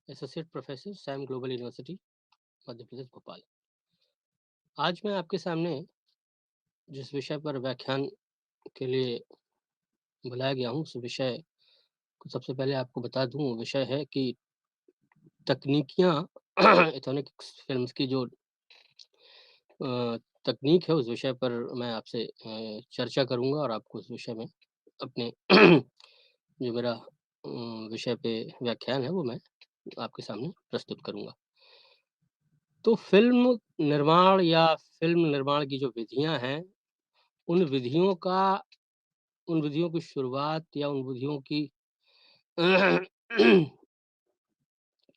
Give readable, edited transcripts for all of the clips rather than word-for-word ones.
Associate professor Sam global university Madhya Pradesh Bhopal. आज मैं आपके सामने जिस विषय पर व्याख्यान के लिए बुलाया गया हूँ, उस विषय को सबसे पहले आपको बता दूँ। वो विषय है कि तकनीकियाँ इलेक्ट्रॉनिक्स फ़िल्म्स की जो तकनीक है, उस विषय पर मैं आपसे चर्चा करूँगा और आपको उस विषय में अपने जो मेरा विषय पे व्याख्यान है, वो मैं आपके सामने प्रस्तुत करूँगा। तो फ़िल्म निर्माण की जो विधियाँ हैं, उन विधियों का उन विधियों की शुरुआत या उन विधियों की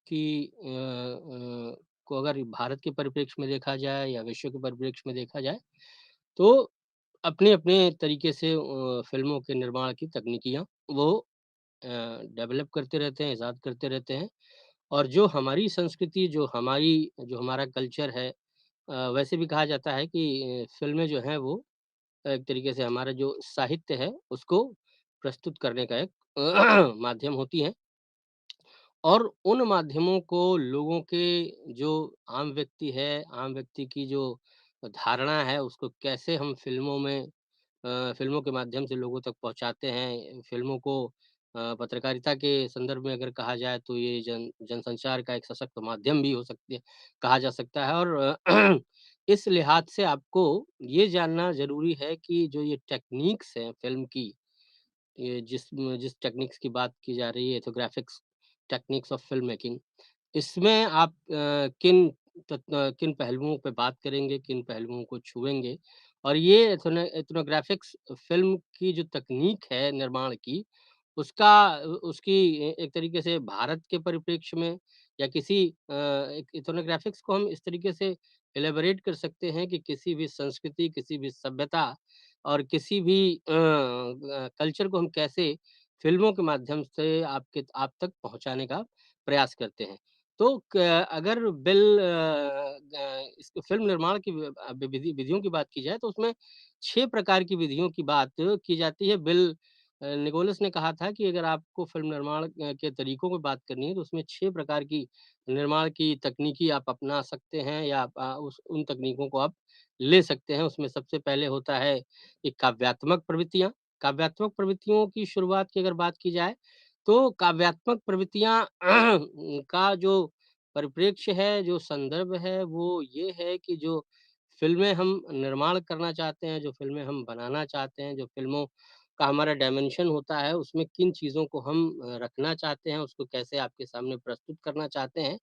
की को अगर भारत के परिप्रेक्ष्य में देखा जाए या विश्व के परिप्रेक्ष्य में देखा जाए, तो अपने-अपने तरीके से फ़िल्मों के निर्माण की तकनीकियाँ वो डेवलप करते रहते हैं, इज़ाद करते रहते हैं। और जो हमारी संस्कृति, जो हमारा कल्चर है, वैसे भी कहा जाता है कि फ़िल्में जो हैं वो एक तरीके से हमारा जो साहित्य है, उसको प्रस्तुत करने का एक माध्यम होती हैं। और उन माध्यमों को लोगों के जो आम व्यक्ति की जो धारणा है, उसको कैसे हम फ़िल्मों के माध्यम से लोगों तक पहुँचाते हैं। फ़िल्मों को पत्रकारिता के संदर्भ में अगर कहा जाए, तो ये जनसंचार का एक सशक्त माध्यम भी हो सकती है, कहा जा सकता है। और इस लिहाज से आपको ये जानना ज़रूरी है कि जो ये टेक्नीक्स हैं फ़िल्म की, ये जिस टेक्निक्स की बात की जा रही है, तो graphics techniques of film making, इसमें आप किन पहलुओं पे बात करेंगे, किन पहलुओं को छुएँगे। और ये एथनोग्राफ़िक्स फ़िल्म की जो तकनीक है निर्माण की, उसकी एक तरीके से भारत के परिप्रेक्ष्य में या एक एथनोग्राफ़िक्स को हम इस तरीके से इलैबोरेट कर सकते हैं कि किसी भी संस्कृति, किसी भी सभ्यता और किसी भी कल्चर को हम कैसे फ़िल्मों के माध्यम से आप तक पहुँचाने का प्रयास करते हैं। तो क अगर इस फ़िल्म निर्माण की विधियों की बात की जाए, तो उसमें 6 प्रकार की विधियों की बात की जाती है। निकोलस ने कहा था कि अगर आपको फ़िल्म निर्माण के तरीकों की बात करनी है, तो उसमें 6 प्रकार की निर्माण की तकनीकी आप अपना सकते हैं, या आप उन तकनीकों को आप ले सकते हैं। उसमें सबसे पहले होता है कि काव्यात्मक प्रवृत्तियाँ। काव्यात्मक प्रवृत्तियों की शुरुआत की अगर बात की जाए, तो काव्यात्मक प्रवृत्तियाँ का जो परिप्रेक्ष्य है, जो संदर्भ है, वो ये है कि जो फ़िल्में हम निर्माण करना चाहते हैं, जो फ़िल्में हम बनाना चाहते हैं, जो फ़िल्मों का हमारा डायमेंशन होता है, उसमें किन चीज़ों को हम रखना चाहते हैं, उसको कैसे आपके सामने प्रस्तुत करना चाहते हैं,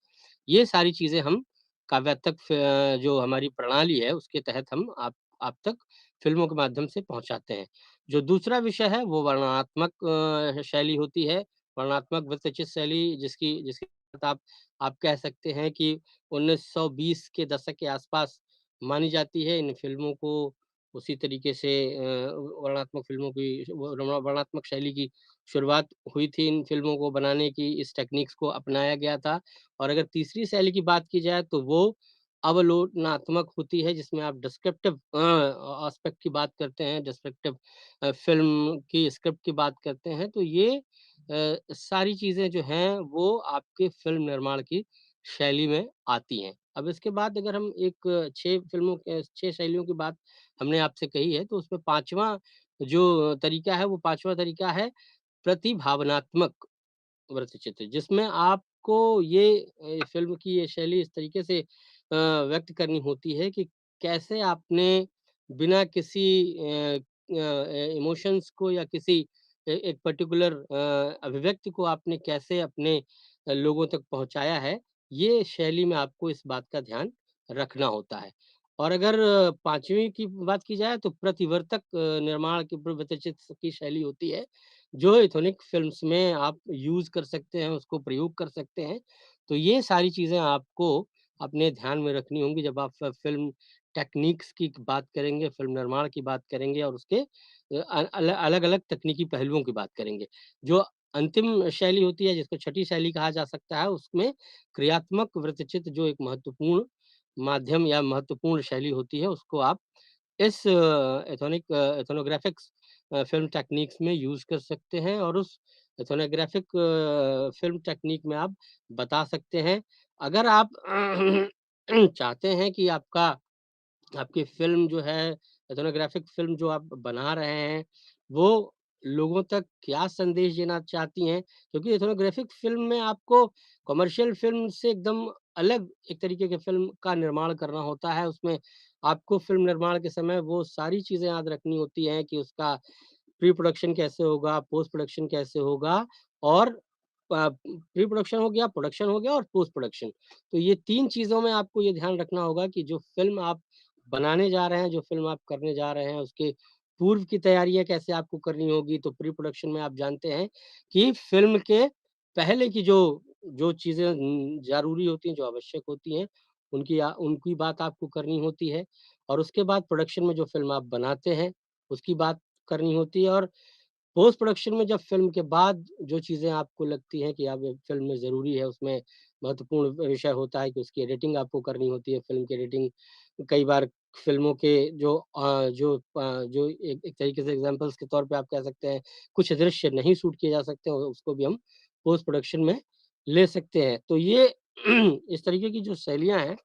ये सारी चीज़ें हम जो हमारी प्रणाली है, उसके तहत हम आप तक फ़िल्मों के माध्यम से पहुँचाते हैं। जो दूसरा विषय है, वो वर्णनात्मक शैली होती है। वर्णनात्मक वृत्तचित्र शैली, जिसकी जिसके तहत आप कह सकते हैं कि 1920 के दशक के आसपास मानी जाती है। इन फ़िल्मों को उसी तरीके से वर्णनात्मक फ़िल्मों की वर्णनात्मक शैली की शुरुआत हुई थी। इन फ़िल्मों को बनाने की इस टेक्निक्स को अपनाया गया था। और अगर तीसरी शैली की बात की जाए, तो वो अवलोकनात्मक होती है, जिसमें आप डिस्क्रिप्टिव एस्पेक्ट की बात करते हैं, डिस्क्रिप्टिव फ़िल्म की स्क्रिप्ट की बात करते हैं। तो ये सारी चीज़ें जो हैं, वो आपके फ़िल्म निर्माण की शैली में आती हैं। अब इसके बाद अगर हम 6 शैलियों की बात हमने आपसे कही है, तो उसमें 5वाँ जो तरीका है, वो 5वाँ तरीका है प्रतिभावनात्मक वृत्तचित्र, जिसमें आपको फ़िल्म की ये शैली इस तरीके से व्यक्त करनी होती है कि कैसे आपने बिना किसी इमोशंस को या किसी एक पर्टिकुलर अभिव्यक्ति को आपने कैसे अपने लोगों तक पहुँचाया है, ये शैली में आपको इस बात का ध्यान रखना होता है। और अगर 5वीं की बात की जाए, तो प्रतिवर्तक निर्माण की वृत्तचित्र की शैली होती है, जो एथनिक फ़िल्म्स में आप यूज़ कर सकते हैं, उसको प्रयोग कर सकते हैं। तो ये सारी चीज़ें आपको अपने ध्यान में रखनी होंगी जब आप फ़िल्म टेक्नीक्स की बात करेंगे, फ़िल्म निर्माण की बात करेंगे और उसके अलग-अलग तकनीकी पहलुओं की बात करेंगे। जो अंतिम शैली होती है, जिसको छठी शैली कहा जा सकता है, उसमें क्रियात्मक वृत्तचित्र जो एक महत्वपूर्ण माध्यम या महत्वपूर्ण शैली होती है, उसको आप इस एथोनोग्राफ़िक्स फ़िल्म टेक्नीक्स में यूज़ कर सकते हैं। और उस एथनोग्राफिक फ़िल्म टेक्नीक में आप बता सकते हैं। अगर आप चाहते हैं कि आपकी फ़िल्म जो है, एथनोग्राफिक फ़िल्म जो आप बना रहे हैं, वो लोगों तक क्या संदेश देना चाहती हैं? क्योंकि एथनोग्राफिक फ़िल्म में आपको कमर्शियल फ़िल्म से एकदम अलग एक तरीके की फ़िल्म का निर्माण करना होता है। उसमें आपको फ़िल्म निर्माण के समय वो सारी चीज़ें याद रखनी होती हैं कि उसका प्री प्रोडक्शन कैसे होगा, पोस्ट प्रोडक्शन कैसे होगा और प्री प्रोडक्शन हो गया, प्रोडक्शन हो गया और पोस्ट प्रोडक्शन। तो ये 3 चीज़ों में आपको ये ध्यान रखना होगा कि जो फ़िल्म आप बनाने जा रहे हैं, जो फ़िल्म आप करने जा रहे हैं, उसके पूर्व की तैयारियाँ कैसे आपको करनी होगी। तो प्री प्रोडक्शन में आप जानते हैं कि फ़िल्म के पहले की जो जो चीज़ें ज़रूरी होती हैं, जो आवश्यक होती हैं, उनकी बात आपको करनी होती है और उसके बाद प्रोडक्शन में जो फ़िल्म आप बनाते हैं, उसकी बात करनी होती है और पोस्ट प्रोडक्शन में जब फ़िल्म के बाद जो चीज़ें आपको लगती हैं कि अब फ़िल्म में ज़रूरी है, उसमें महत्वपूर्ण विषय होता है कि उसकी एडिटिंग आपको करनी होती है। फ़िल्म की एडिटिंग कई बार फ़िल्मों के जो एक एक तरीके से एग्ज़ाम्पल्स के तौर पे आप कह सकते हैं, कुछ दृश्य नहीं शूट किए जा सकते और उसको भी हम पोस्ट प्रोडक्शन में ले सकते हैं। तो ये इस तरीके की जो शैलियाँ हैं,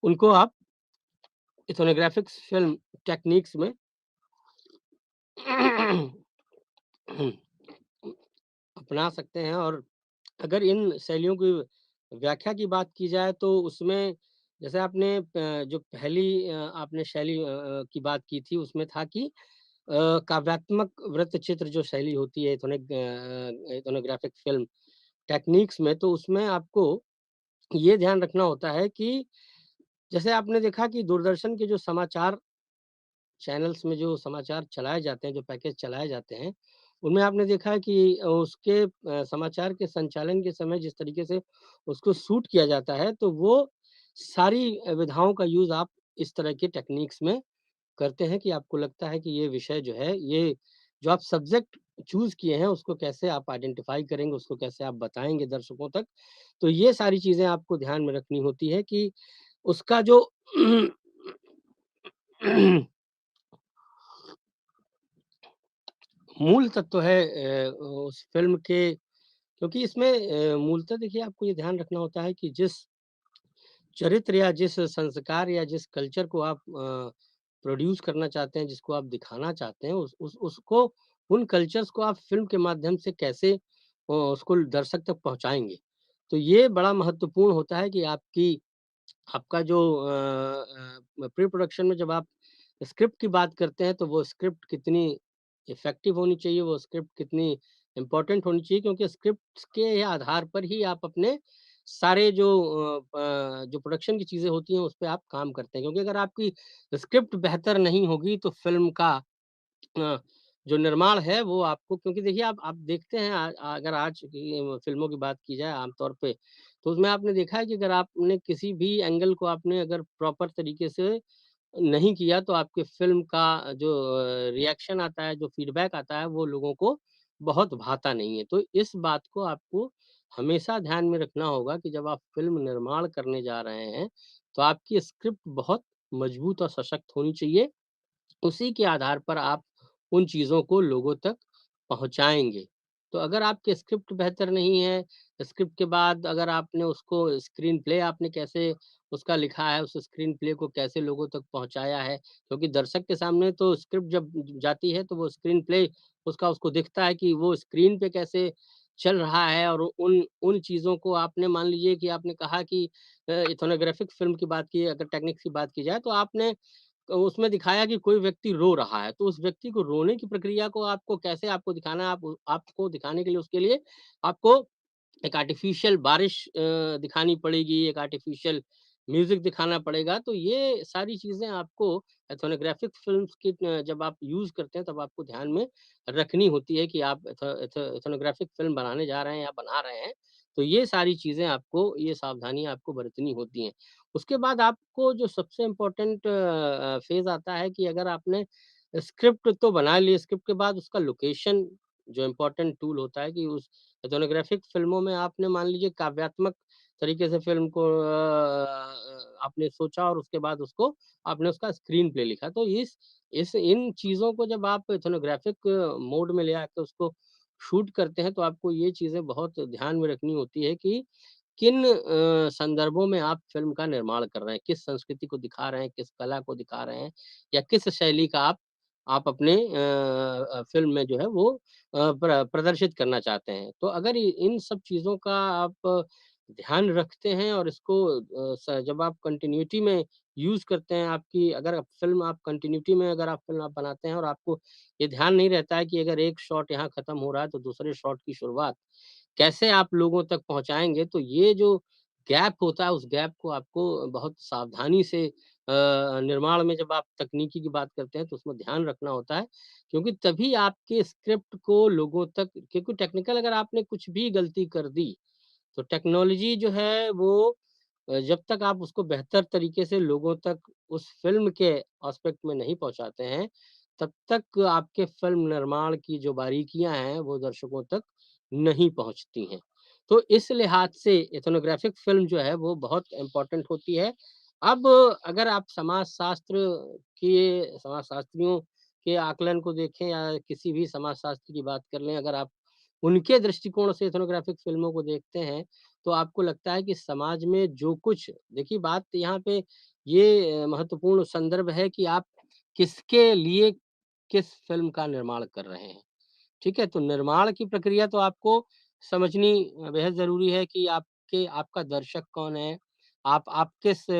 उनको आप इथोनोग्राफ़िक्स फ़िल्म टेक्नीक्स में अपना सकते हैं और अगर इन शैलियों की व्याख्या की बात की जाए तो उसमें जैसे आपने जो पहली आपने शैली की बात की थी उसमें था कि काव्यात्मक वृत्तचित्र जो शैली होती है इथोनोग्राफिक फ़िल्म टेक्नीक्स में तो उसमें आपको ये ध्यान रखना होता है कि जैसे आपने देखा कि दूरदर्शन के जो समाचार चैनल्स में जो समाचार चलाए जाते हैं, जो पैकेज चलाए जाते हैं, उनमें आपने देखा है कि उसके समाचार के संचालन के समय जिस तरीके से उसको शूट किया जाता है, तो वो सारी विधाओं का यूज़ आप इस तरह के टेक्नीक्स में करते हैं कि आपको लगता है कि ये विषय जो है, ये जो आप सब्जेक्ट चूज़ किए हैं, उसको कैसे आप आइडेंटिफ़ाई करेंगे, उसको कैसे आप बताएँगे दर्शकों तक। तो ये सारी चीज़ें आपको ध्यान में रखनी होती है कि उसका जो मूल तत्व है उस फ़िल्म के क्योंकि इसमें मूलतः देखिए आपको ये ध्यान रखना होता है कि जिस चरित्र या जिस संस्कार या जिस कल्चर को आप प्रोड्यूस करना चाहते हैं, जिसको आप दिखाना चाहते हैं, उसको उन कल्चर्स को आप फ़िल्म के माध्यम से कैसे उसको दर्शक तक पहुँचाएँगे। तो ये बड़ा महत्वपूर्ण होता है कि आपका जो प्री प्रोडक्शन में जब आप स्क्रिप्ट की बात करते हैं, तो वो स्क्रिप्ट कितनी इफ़ेक्टिव होनी चाहिए, वो स्क्रिप्ट कितनी इम्पोर्टेंट होनी चाहिए क्योंकि स्क्रिप्ट्स के आधार पर ही आप अपने सारे जो प्रोडक्शन की चीज़ें होती हैं, उस पे आप काम करते हैं। क्योंकि अगर आपकी स्क्रिप्ट बेहतर नहीं होगी, तो फ़िल्म का अ, जो निर्माण है वो आपको क्योंकि देखिए आप देखते हैं अगर आज की फ़िल्मों की बात की जाए आम तौर पे, तो उसमें आपने देखा है कि अगर आपने किसी भी एंगल को आपने अगर प्रॉपर तरीके से नहीं किया तो आपके फ़िल्म का जो रिएक्शन आता है, जो फ़ीडबैक आता है, वो लोगों को बहुत भाता नहीं है। तो इस बात को आपको हमेशा ध्यान में रखना होगा कि जब आप फ़िल्म निर्माण करने जा रहे हैं, तो आपकी स्क्रिप्ट बहुत मज़बूत और सशक्त होनी चाहिए। उसी के आधार पर आप उन चीज़ों को लोगों तक पहुँचाएँगे। तो अगर आपकी स्क्रिप्ट बेहतर नहीं है, स्क्रिप्ट के बाद अगर आपने उसको स्क्रीन प्ले आपने कैसे उसका लिखा है, उस स्क्रीन प्ले को कैसे लोगों तक पहुँचाया है, क्योंकि दर्शक के सामने तो स्क्रिप्ट जब जाती है तो वो स्क्रीन प्ले उसका उसको दिखता है कि वो स्क्रीन पे कैसे चल रहा है और उन उन चीज़ों को आपने मान लीजिए कि आपने कहा कि इथोनोग्राफिक फ़िल्म की बात की अगर टेक्निक्स की बात की जाए तो आपने तो उसमें दिखाया कि कोई व्यक्ति रो रहा है, तो उस व्यक्ति को रोने की प्रक्रिया को आपको कैसे आपको दिखाना है, आपको दिखाने के लिए उसके लिए आपको एक आर्टिफ़िशियल बारिश दिखानी पड़ेगी, एक आर्टिफ़िशियल म्यूज़िक दिखाना पड़ेगा, तो ये सारी चीज़ें आपको एथनोग्राफ़िक फ़िल्म्स की जब आप यूज़ करते हैं, तब आपको ध्यान में रखनी होती है कि आप एथनोग्राफ़िक फ़िल्म बनाने जा रहे हैं या बना रहे हैं, तो ये सारी चीज़ें आपको ये सावधानियाँ आपको बरतनी होती हैं। उसके बाद आपको जो सबसे इम्पोर्टेंट फ़ेज़ आता है कि अगर आपने स्क्रिप्ट तो बना ली, स्क्रिप्ट के बाद उसका लोकेशन जो इम्पोर्टेंट टूल होता है कि उस एथनोग्राफिक फ़िल्मों में आपने मान लीजिए काव्यात्मक तरीके से फ़िल्म को आपने सोचा और उसके बाद उसको आपने उसका स्क्रीन प्ले लिखा। तो इस इन चीज़ों को जब आप एथनोग्राफिक मोड में ले आके उसको शूट करते हैं तो आपको ये चीज़ें बहुत ध्यान में रखनी होती है कि किन संदर्भों में आप फ़िल्म का निर्माण कर रहे हैं, किस संस्कृति को दिखा रहे हैं, किस कला को दिखा रहे हैं या किस शैली का आप अपने फ़िल्म में जो है वो प्रदर्शित करना चाहते हैं। तो अगर इ इन सब चीज़ों का आप ध्यान रखते हैं और इसको जब आप कंटिन्यूटी में यूज़ करते हैं, आपकी अगर फ़िल्म आप कंटिन्यूटी में अगर आप फ़िल्म आप बनाते हैं और आपको ये ध्यान नहीं रहता है कि अगर एक शॉट यहाँ खत्म हो रहा है, तो दूसरे शॉट की शुरुआत कैसे आप लोगों तक पहुँचाएँगे, तो ये जो गैप होता है, उस गैप को आपको बहुत सावधानी से निर्माण में जब आप तकनीकी की बात करते हैं, तो उसमें ध्यान रखना होता है, क्योंकि तभी आपके स्क्रिप्ट को लोगों तक क्योंकि टेक्निकल अगर आपने कुछ भी गलती कर दी, तो टेक्नोलॉजी जो है वो जब तक आप उसको बेहतर तरीके से लोगों तक उस फ़िल्म के एस्पेक्ट में नहीं पहुँचाते हैं, तब तक आपके फ़िल्म निर्माण की जो बारीकियाँ हैं, वो दर्शकों तक नहीं पहुँचती हैं। तो इस लिहाज से इथनोग्राफ़िक फ़िल्म जो है, वो बहुत इम्पोर्टेंट होती है। अब अगर आप समाजशास्त्रियों के आकलन को देखें या किसी भी समाजशास्त्र की बात कर लें, अगर आप उनके दृष्टिकोण से इथनोग्राफ़िक फ़िल्मों को देखते हैं, तो आपको लगता है कि समाज में जो कुछ देखिए बात यहाँ पे ये महत्वपूर्ण संदर्भ है कि आप किसके लिए किस फ़िल्म का निर्माण कर रहे हैं। ठीक है? तो निर्माण की प्रक्रिया तो आपको समझनी बेहद ज़रूरी है कि आपका दर्शक कौन है? आप किस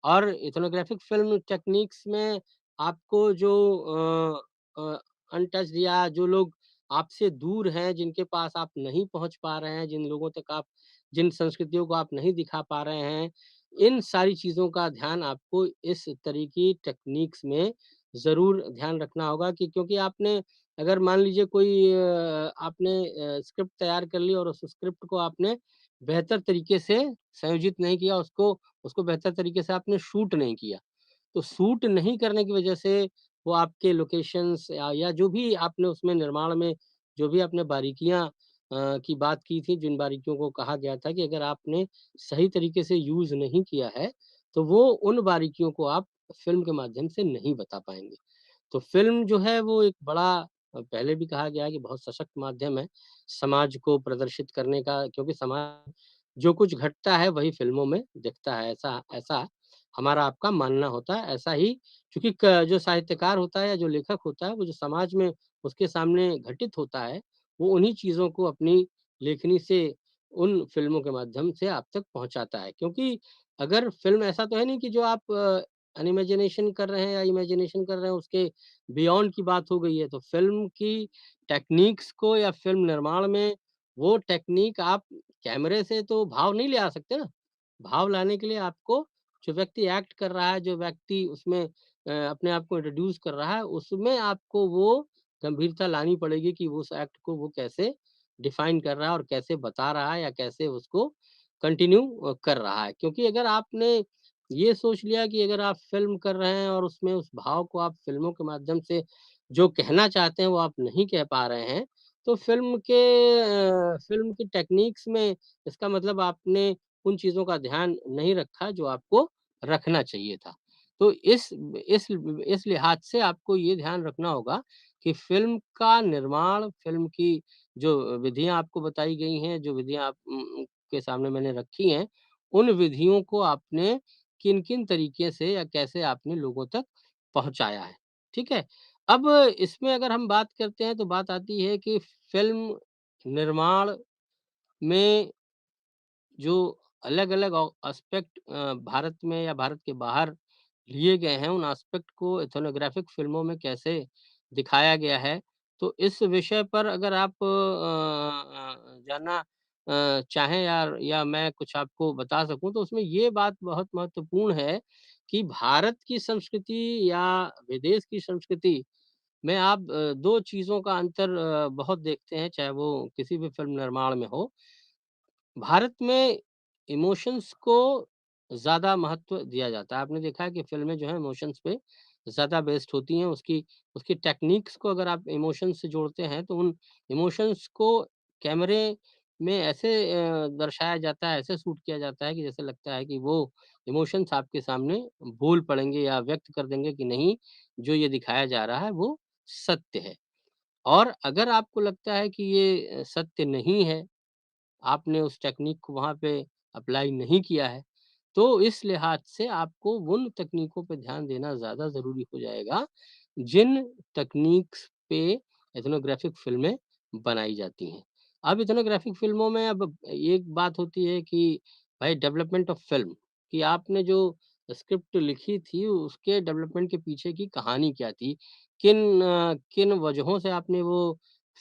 और इथनोग्राफ़िक फ़िल्म टेक्नीक्स में आपको जो अनटच्ड या जो लोग आपसे दूर हैं, जिनके पास आप नहीं पहुँच पा रहे हैं, जिन संस्कृतियों को आप नहीं दिखा पा रहे हैं, इन सारी चीज़ों का ध्यान आपको इस तरह की टेक्नीक्स में ज़रूर ध्यान रखना होगा कि क्योंकि आपने अगर मान लीजिए कोई आपने स्क्रिप्ट तैयार कर ली और उस स्क्रिप्ट को आपने बेहतर तरीके से संयोजित नहीं किया, उसको उसको बेहतर तरीके से आपने शूट नहीं किया। तो शूट नहीं करने की वजह से वो आपके लोकेशंस या जो भी आपने उसमें निर्माण में जो भी आपने बारीकियाँ की बात की थी, जिन बारीकियों को कहा गया था कि अगर आपने सही तरीके से यूज़ नहीं किया है, तो वो उन बारीकियों को आप फ़िल्म के माध्यम से नहीं बता पाएँगे। तो फ़िल्म जो है वो एक बड़ा पहले भी कहा गया है कि बहुत सशक्त माध्यम है, समाज को प्रदर्शित करने का क्योंकि समाज जो कुछ घटता है वही फ़िल्मों में दिखता है, ऐसा ऐसा हमारा आपका मानना होता है। ऐसा ही क्योंकि क जो साहित्यकार होता है या जो लेखक होता है, वो जो समाज में उसके सामने घटित होता है, वो उन्हीं चीज़ों को अपनी लेखनी से उन फ़िल्मों के माध्यम से आप तक पहुँचाता है। क्योंकि अगर फ़िल्म ऐसा तो है नहीं कि जो आप इमेजिनेशन कर रहे हैं या इमेजिनेशन कर रहे हैं उसके बियॉन्ड की बात हो गई है। तो फ़िल्म की टेक्नीक्स को या फ़िल्म निर्माण में वो टेक्नीक आप कैमरे से तो भाव नहीं ले आ सकते ना। भाव लाने के लिए आपको जो व्यक्ति एक्ट कर रहा है, जो व्यक्ति उसमें अपने आप को इंट्रोड्यूस कर रहा है, उसमें आपको वो गंभीरता लानी पड़ेगी कि उस एक्ट को वो कैसे डिफ़ाइन कर रहा है और कैसे बता रहा है या कैसे उसको कंटिन्यू कर रहा है। क्योंकि अगर आपने ये सोच लिया कि अगर आप फ़िल्म कर रहे हैं और उसमें उस भाव को आप फ़िल्मों के माध्यम से जो कहना चाहते हैं, वो आप नहीं कह पा रहे हैं, तो फ़िल्म की टेक्नीक्स में इसका मतलब आपने उन चीज़ों का ध्यान नहीं रखा जो आपको रखना चाहिए था। तो इस लिहाज से आपको ये ध्यान रखना होगा कि फ़िल्म का निर्माण, फ़िल्म की जो विधियाँ आपको बताई गई हैं, जो विधियाँ के सामने मैंने रखी हैं, उन विधियों को आपने किन-किन तरीके से या कैसे आपने लोगों तक पहुँचाया है। ठीक है? अब इसमें अगर हम बात करते हैं तो बात आती है कि फ़िल्म निर्माण में जो अलग-अलग एस्पेक्ट भारत में या भारत के बाहर लिए गए हैं, उन एस्पेक्ट को इथनोग्राफ़िक फ़िल्मों में कैसे दिखाया गया है। तो इस विषय पर अगर आप जानना चाहें या मैं कुछ आपको बता सकूँ, तो उसमें ये बात बहुत महत्वपूर्ण है कि भारत की संस्कृति या विदेश की संस्कृति में आप 2 चीज़ों का अंतर बहुत देखते हैं, चाहे वो किसी भी फ़िल्म निर्माण में हो। भारत में इमोशंस को ज़्यादा महत्व दिया जाता है। आपने देखा है कि फ़िल्में जो हैं इमोशंस पे ज़्यादा बेस्ड होती हैं। उसकी उसकी टेक्नीक्स को अगर आप इमोशंस से जोड़ते हैं तो उन इमोशंस को कैमरे में ऐसे दर्शाया जाता है, ऐसे शूट किया जाता है कि जैसे लगता है कि वो इमोशंस आपके सामने बोल पड़ेंगे या व्यक्त कर देंगे कि नहीं, जो ये दिखाया जा रहा है वो सत्य है। और अगर आपको लगता है कि ये सत्य नहीं है, आपने उस टेक्नीक को वहाँ पे अप्लाई नहीं किया है, तो इस लिहाज से आपको उन तकनीकों पे ध्यान देना ज़्यादा ज़रूरी हो जाएगा, जिन तकनीक्स पे एथनोग्राफ़िक फ़िल्में बनाई जाती हैं। अब एथनोग्राफ़िक फ़िल्मों में अब एक बात होती है कि भाई डेवलपमेंट ऑफ फ़िल्म कि आपने जो स्क्रिप्ट लिखी थी, उसके डेवलपमेंट के पीछे की कहानी क्या थी? किन वजहों से आपने वो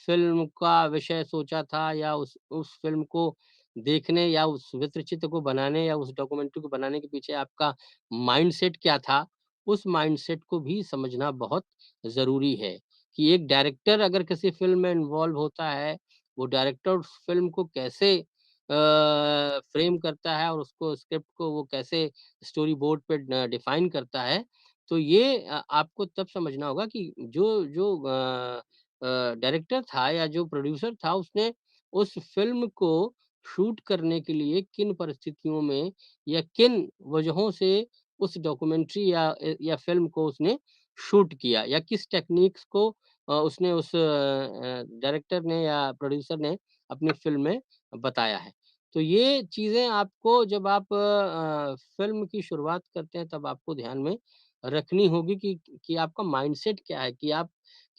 फ़िल्म का विषय सोचा था या उस फ़िल्म को देखने या उस वृत्तचित्र को बनाने या उस डॉक्यूमेंट्री को बनाने के पीछे आपका माइंडसेट क्या था? उस माइंडसेट को भी समझना बहुत ज़रूरी है, कि एक डायरेक्टर अगर किसी फ़िल्म में इन्वॉल्व होता है, वो डायरेक्टर उस फ़िल्म को कैसे फ्रेम करता है और उसको स्क्रिप्ट को वो कैसे स्टोरी बोर्ड पे डिफ़ाइन करता है, तो ये आपको तब समझना होगा कि जो जो डायरेक्टर था या जो प्रोड्यूसर था उसने उस फ़िल्म को शूट करने के लिए किन परिस्थितियों में या किन वजहों से उस डॉक्यूमेंट्री या फ़िल्म को उसने शूट किया या किस टेक्नीक्स को उसने उस डायरेक्टर ने या प्रोड्यूसर ने अपनी फ़िल्म में बताया है। तो ये चीज़ें आपको जब आप फ़िल्म की शुरुआत करते हैं तब आपको ध्यान में रखनी होगी कि आपका माइंडसेट क्या है कि आप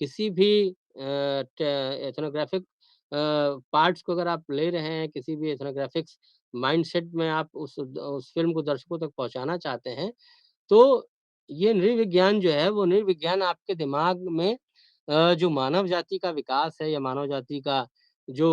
किसी भी ट एथनोग्राफ़िक पार्ट्स को अगर आप ले रहे हैं, किसी भी एथनोग्राफ़िक्स माइंडसेट में आप उस फ़िल्म को दर्शकों तक पहुँचाना चाहते हैं, तो ये नृविज्ञान जो है, वो नृविज्ञान आपके दिमाग में जो मानव जाति का विकास है या मानव जाति का जो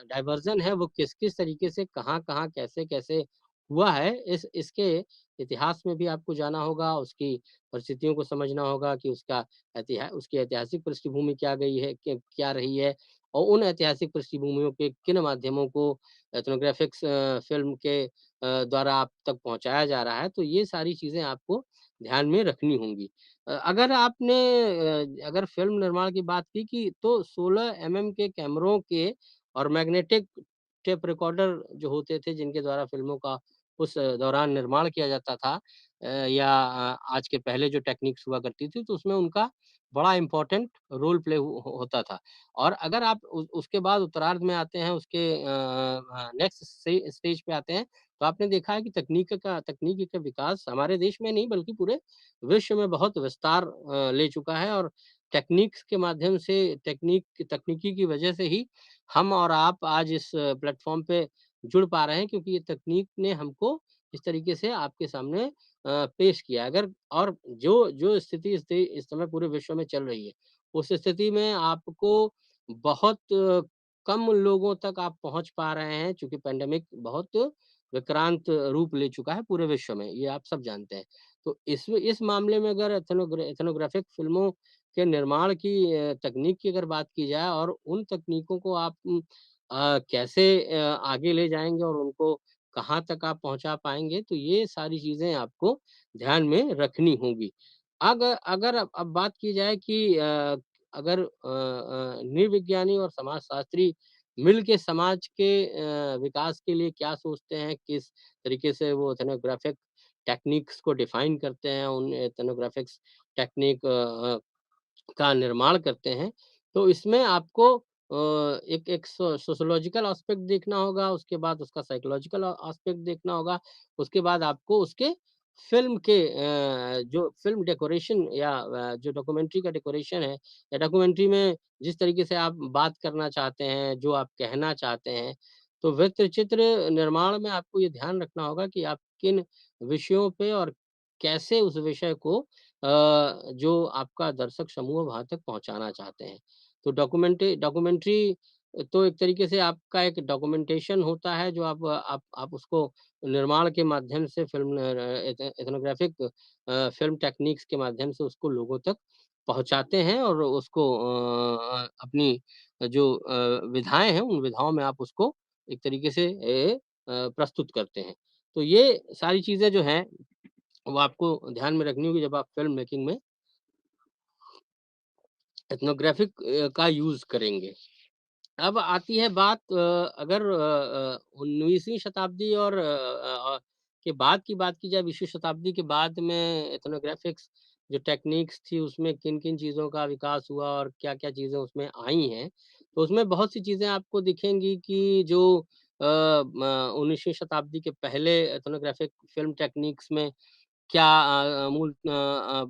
डायवर्जन है, वो किस-किस तरीके से कहाँ-कहाँ, कैसे-कैसे हुआ है, इसके इतिहास में भी आपको जाना होगा, उसकी परिस्थितियों को समझना होगा कि उसकी ऐतिहासिक पृष्ठभूमि क्या गई है, क्या रही है और उन ऐतिहासिक पृष्ठभूमियों के किन माध्यमों को एथनोग्राफ़िक्स फ़िल्म के द्वारा आप तक पहुँचाया जा रहा है, तो ये सारी चीज़ें आपको ध्यान में रखनी होंगी। अगर फ़िल्म निर्माण की बात की कि तो 16 एमएम के कैमरों के और मैग्नेटिक टेप रिकॉर्डर जो होते थे, जिनके द्वारा फ़िल्मों का उस दौरान निर्माण किया जाता था आज के पहले जो टेक्निक्स हुआ करती थी, तो उसमें उनका बड़ा इम्पोर्टेंट रोल प्ले होता था। और अगर आप उसके बाद उत्तरार्ध में आते हैं, उसके नेक्स्ट स्टेज पे आते हैं, तो आपने देखा है कि तकनीकी का विकास हमारे देश में नहीं बल्कि पूरे विश्व में बहुत विस्तार ले चुका है और टेक्निक्स के माध्यम से तकनीकी की वजह से ही हम और आप आज इस प्लेटफ़ॉर्म पे जुड़ पा रहे हैं क्योंकि ये तकनीक ने हमको इस तरीके से आपके सामने पेश किया है। अगर और जो जो स्थिति इस समय पूरे विश्व में चल रही है, उस स्थिति में आपको बहुत कम लोगों तक आप पहुँच पा रहे हैं चूँकि पैंडेमिक बहुत विक्रांत रूप ले चुका है पूरे विश्व में, ये आप सब जानते हैं। तो इस मामले में अगर एथनोग्राफ़िक फ़िल्मों के निर्माण की तकनीक की अगर बात की जाए और उन तकनीकों को आप कैसे आगे ले जाएँगे और उनको कहाँ तक आप पहुँचा पाएँगे, तो ये सारी चीज़ें आपको ध्यान में रखनी होंगी। अगर अब बात की जाए कि अगर नृविज्ञानी और समाजशास्त्री मिल के समाज के विकास के लिए क्या सोचते हैं, किस तरीके से वो एथनोग्राफ़िक टेक्निक्स को डिफ़ाइन करते हैं, उन एथनोग्राफ़िक्स टेक्निक का निर्माण करते हैं, तो इसमें आपको एक एक सोशियोलॉजिकल एस्पेक्ट देखना होगा, उसके बाद उसका साइकोलॉजिकल एस्पेक्ट देखना होगा, उसके बाद आपको उसके फ़िल्म के जो फ़िल्म डेकोरेशन या जो डॉक्यूमेंट्री का डेकोरेशन है या डॉक्यूमेंट्री में जिस तरीके से आप बात करना चाहते हैं, जो आप कहना चाहते हैं, तो वृत्तचित्र निर्माण में आपको ये ध्यान रखना होगा कि आप किन विषयों पे और कैसे उस विषय को जो आपका दर्शक समूह है वहाँ तक पहुँचाना चाहते हैं। तो डॉक्यूमेंट्री तो एक तरीके से आपका एक डॉक्यूमेंटेशन होता है जो आप उसको निर्माण के माध्यम से फ़िल्म एथनोग्राफ़िक फ़िल्म टेक्निक्स के माध्यम से उसको लोगों तक पहुँचाते हैं और उसको अपनी जो विधाएँ हैं, उन विधाओं में आप उसको एक तरीके से प्रस्तुत करते हैं। तो ये सारी चीज़ें जो हैं वो आपको ध्यान में रखनी होगी जब आप फ़िल्म मेकिंग में एथनोग्राफ़िक का यूज़ करेंगे। अब आती है बात अगर 19वीं शताब्दी और के बाद की बात की जाए 20वीं शताब्दी के बाद में एथनोग्राफ़िक्स जो टेक्नीक्स थी उसमें किन-किन चीज़ों का विकास हुआ और क्या-क्या चीज़ें उसमें आई हैं। तो उसमें बहुत सी चीज़ें आपको दिखेंगी कि जो 19वीं शताब्दी के पहले एथनोग्राफिक फ़िल्म टेक्नीक्स में क्या अमूल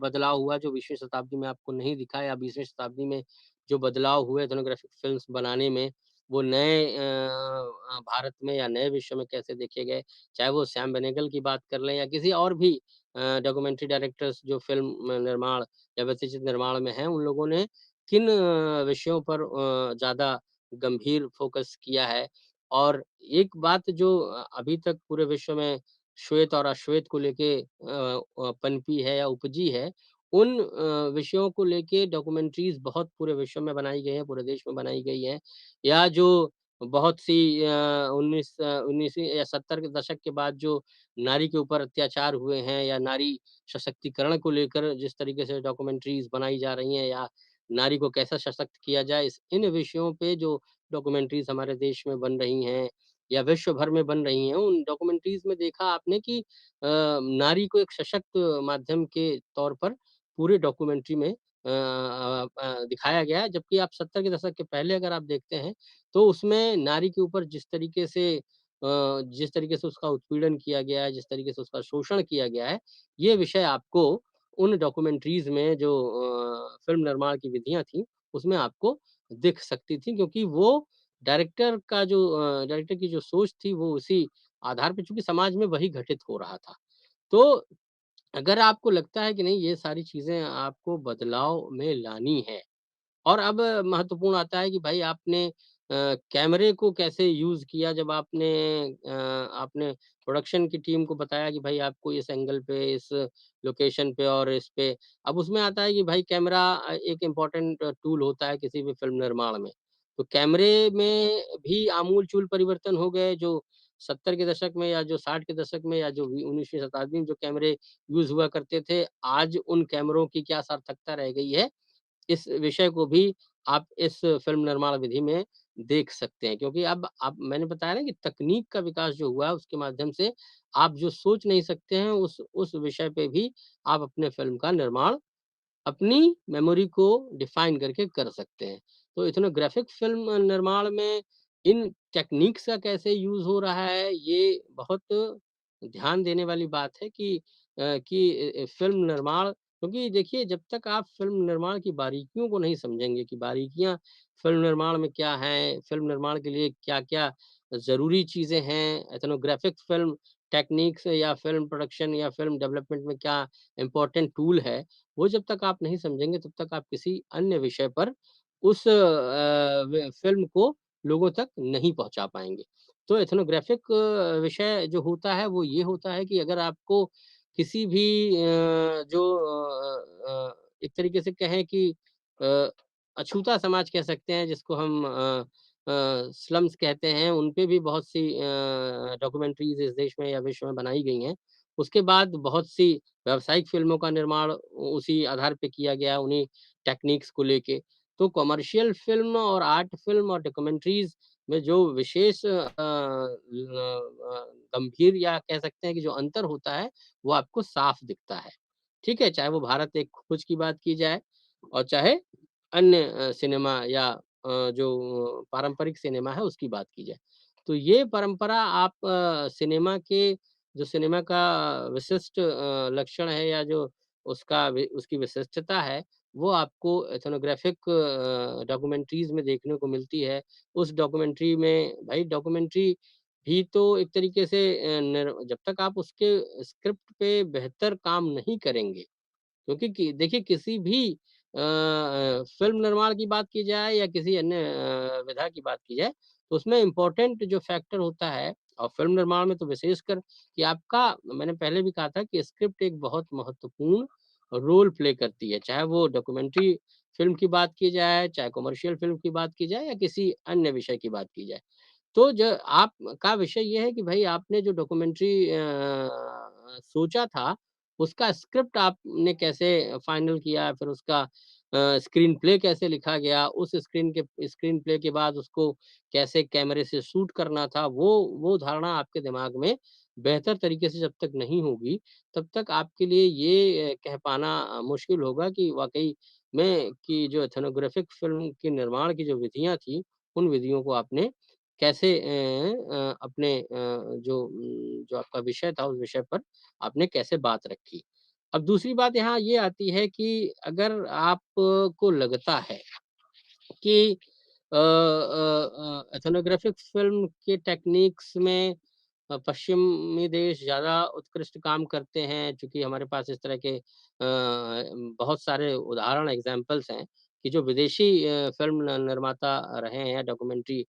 बदलाव हुआ जो 20वीं शताब्दी में आपको नहीं दिखा या 20वीं शताब्दी में जो बदलाव हुए एथनोग्राफिक फ़िल्म्स बनाने में, वो नए भारत में या नए विश्व में कैसे देखे गए। चाहे वो सैम बेनेगल की बात कर लें या किसी और भी डॉक्यूमेंट्री डायरेक्टर्स जो फ़िल्म निर्माण या व्यवस्थित निर्माण में हैं, उन लोगों ने किन विषयों पर ज़्यादा गंभीर फ़ोकस किया है। और एक बात जो अभी तक पूरे विश्व में श्वेत और अश्वेत को लेके पनपी है या उपजी है, उन विषयों को लेके डॉक्यूमेंट्रीज़ बहुत पूरे विश्व में बनाई गई हैं, पूरे देश में बनाई गई हैं। या जो बहुत सी 19वीं या 70 के दशक के बाद जो नारी के ऊपर अत्याचार हुए हैं या नारी सशक्तिकरण को लेकर जिस तरीके से डॉक्यूमेंट्रीज़ बनाई जा रही हैं या नारी को कैसा सशक्त किया जाए, इस इन विषयों पे जो डॉक्यूमेंट्रीज़ हमारे देश में बन रही हैं या विश्व भर में बन रही हैं, उन डॉक्यूमेंट्रीज़ में देखा आपने कि नारी को एक सशक्त माध्यम के तौर पर पूरे डॉक्यूमेंट्री में दिखाया गया है। जबकि आप 70 के दशक के पहले अगर आप देखते हैं, तो उसमें नारी के ऊपर जिस तरीके से उसका उत्पीड़न किया गया है, जिस तरीके से उसका शोषण किया गया है, ये विषय आपको उन डॉक्यूमेंट्रीज़ में जो फ़िल्म निर्माण की विधियाँ थीं, उसमें आपको दिख सकती थी क्योंकि वो डायरेक्टर की जो सोच थी वो उसी आधार पे चूँकि समाज में वही घटित हो रहा था। तो अगर आपको लगता है कि नहीं ये सारी चीज़ें आपको बदलाव में लानी है और अब महत्वपूर्ण आता है कि भाई आपने कैमरे को कैसे यूज़ किया जब आपने प्रोडक्शन की टीम को बताया कि भाई आपको इस एंगल पे, इस लोकेशन पे और इस पे अब उसमें आता है कि भाई कैमरा एक इम्पोर्टेंट टूल होता है किसी भी फ़िल्म निर्माण में। तो कैमरे में भी आमूल-चूल परिवर्तन हो गए जो 70 के दशक में या जो 60 के दशक में या जो 19वीं शताब्दी में जो कैमरे यूज़ हुआ करते थे, आज उन कैमरों की क्या सार्थकता रह गई है इस विषय को भी आप इस फ़िल्म निर्माण विधि में देख सकते हैं क्योंकि अब मैंने बताया ना कि तकनीक का विकास जो हुआ है उसके माध्यम से आप जो सोच नहीं सकते हैं उस विषय पे भी आप अपने फ़िल्म का निर्माण अपनी मेमोरी को डिफाइन करके कर सकते हैं। तो इथनोग्राफ़िक फ़िल्म निर्माण में इन टेक्नीक्स का कैसे यूज़ हो रहा है, ये बहुत ध्यान देने वाली बात है कि फ़िल्म निर्माण क्योंकि देखिए जब तक आप फ़िल्म निर्माण की बारीकियों को नहीं समझेंगे कि बारीकियाँ फ़िल्म निर्माण में क्या हैं, फ़िल्म निर्माण के लिए क्या-क्या ज़रूरी चीज़ें हैं, इथनोग्राफ़िक फ़िल्म टेक्नीक्स या फ़िल्म प्रोडक्शन या फ़िल्म डेवलपमेंट में क्या इम्पोर्टेंट टूल है, वो जब तक आप नहीं समझेंगे तब तक आप किसी अन्य विषय पर उस फ़िल्म को लोगों तक नहीं पहुँचा पाएँगे। तो एथनोग्राफ़िक विषय जो होता है वो ये होता है कि अगर आपको किसी भी एक तरीके से कहें कि अ, अछूता समाज कह सकते हैं जिसको हम स्लम्स कहते हैं, उन पे भी बहुत सी डॉक्यूमेंट्रीज़ इस देश में या विश्व में बनाई गई हैं। उसके बाद बहुत सी व्यावसायिक फ़िल्मों का निर्माण उसी आधार पे किया गया, उन्हीं टेक्नीक्स को लेके। तो कमर्शियल फ़िल्म और आर्ट फ़िल्म और डॉक्यूमेंट्रीज़ में जो विशेष गंभीर या कह सकते हैं कि जो अंतर होता है, वो आपको साफ दिखता है। ठीक है? चाहे वो भारत एक खोज की बात की जाए और चाहे अन्य सिनेमा या जो पारंपरिक सिनेमा है उसकी बात की जाए। तो ये परंपरा आप जो सिनेमा का विशिष्ट लक्षण है या जो उसकी विशिष्टता है, वो आपको एथनोग्राफ़िक डॉक्यूमेंट्रीज़ में देखने को मिलती है। उस डॉक्यूमेंट्री में भाई डॉक्यूमेंट्री भी तो एक तरीके से जब तक आप उसके स्क्रिप्ट पे बेहतर काम नहीं करेंगे क्योंकि देखिए किसी भी फ़िल्म निर्माण की बात की जाए या किसी अन्य विधा की बात की जाए, तो उसमें इम्पोर्टेंट जो फैक्टर होता है और फ़िल्म निर्माण में तो विशेषकर कि आपका मैंने पहले भी कहा था कि स्क्रिप्ट एक बहुत महत्वपूर्ण रोल प्ले करती है। चाहे वो डॉक्यूमेंट्री फ़िल्म की बात की जाए, चाहे कमर्शियल फ़िल्म की बात की जाए या किसी अन्य विषय की बात की जाए। तो ज आपका विषय ये है कि भई आपने जो डॉक्यूमेंट्री सोचा था, उसका स्क्रिप्ट आपने कैसे फाइनल किया, फिर उसका स्क्रीन प्ले कैसे लिखा गया, उस स्क्रीन प्ले के बाद उसको कैसे कैमरे से शूट करना था, वो धारणा आपके दिमाग में बेहतर तरीके से जब तक नहीं होगी, तब तक आपके लिए ये कह पाना मुश्किल होगा कि वाक़ई में कि जो एथनोग्राफ़िक फ़िल्म के निर्माण की जो विधियाँ थी, उन विधियों को आपने कैसे अपने जो आपका विषय था, उस विषय पर आपने कैसे बात रखी। अब दूसरी बात यहाँ ये आती है कि अगर आपको लगता है कि एथनोग्राफिक फ़िल्म के टेक्नीक्स में पश्चिमी देश ज़्यादा उत्कृष्ट काम करते हैं, चूँकि हमारे पास इस तरह के बहुत सारे उदाहरण एग्ज़ाम्पल्स हैं कि जो विदेशी फ़िल्म निर्माता रहे हैं, डॉक्यूमेंट्री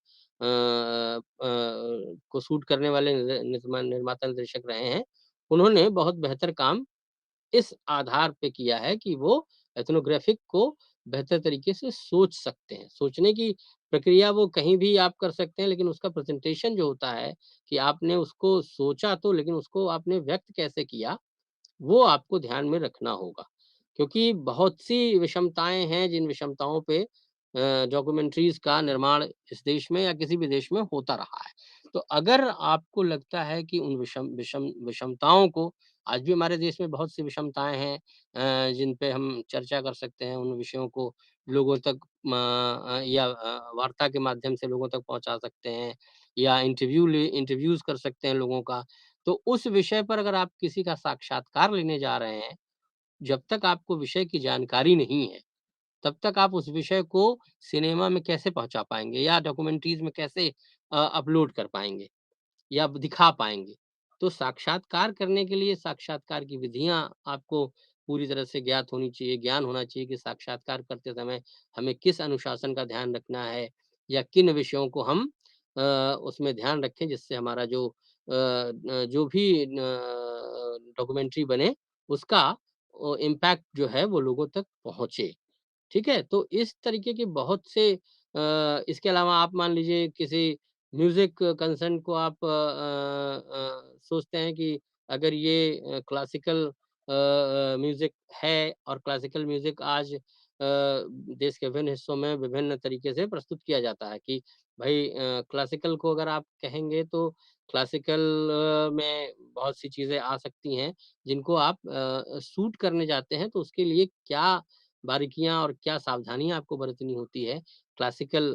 को शूट करने वाले निर्माता निर्देशक रहे हैं, उन्होंने बहुत बेहतर काम इस आधार पे किया है कि वो एथनोग्राफिक को बेहतर तरीके से सोच सकते हैं। सोचने की प्रक्रिया वो कहीं भी आप कर सकते हैं, लेकिन उसका प्रेज़ेंटेशन जो होता है कि आपने उसको सोचा तो, लेकिन उसको आपने व्यक्त कैसे किया, वो आपको ध्यान में रखना होगा। क्योंकि बहुत सी विषमताएँ हैं, जिन विषमताओं पे डॉक्यूमेंट्रीज़ का निर्माण इस देश में या किसी भी देश में होता रहा है। तो अगर आपको लगता है कि उन विषमताओं को आज भी हमारे देश में बहुत सी विषमताएँ हैं जिन पे हम चर्चा कर सकते हैं, उन विषयों को लोगों तक या वार्ता के माध्यम से लोगों तक पहुँचा सकते हैं या इंटरव्यूज़ कर सकते हैं लोगों का। तो उस विषय पर अगर आप किसी का साक्षात्कार लेने जा रहे हैं, जब तक आपको विषय की जानकारी नहीं है, तब तक आप उस विषय को सिनेमा में कैसे पहुँचा पाएँगे या डॉक्यूमेंट्रीज़ में कैसे अपलोड कर पाएँगे? या दिखा पाएँगे। तो साक्षात्कार करने के लिए साक्षात्कार की विधियाँ आपको पूरी तरह से ज्ञात होनी चाहिए, ज्ञान होना चाहिए कि साक्षात्कार करते समय हमें किस अनुशासन का ध्यान रखना है या किन विषयों को हम उसमें ध्यान रखें जिससे हमारा जो भी डॉक्यूमेंट्री बने उसका इम्पैक्ट जो है वो लोगों तक पहुँचे। ठीक है? तो इस तरीके के बहुत से इसके अलावा आप मान लीजिए किसी म्यूज़िक कंसर्न को आप सोचते हैं कि अगर ये क्लासिकल म्यूज़िक है और क्लासिकल म्यूज़िक आज देश के विभिन्न हिस्सों में विभिन्न तरीके से प्रस्तुत किया जाता है कि भई क्लासिकल को अगर आप कहेंगे तो क्लासिकल में बहुत सी चीज़ें आ सकती हैं, जिनको आप शूट करने जाते हैं तो उसके लिए क्या बारीकियाँ और क्या सावधानियाँ आपको बरतनी होती है, क्लासिकल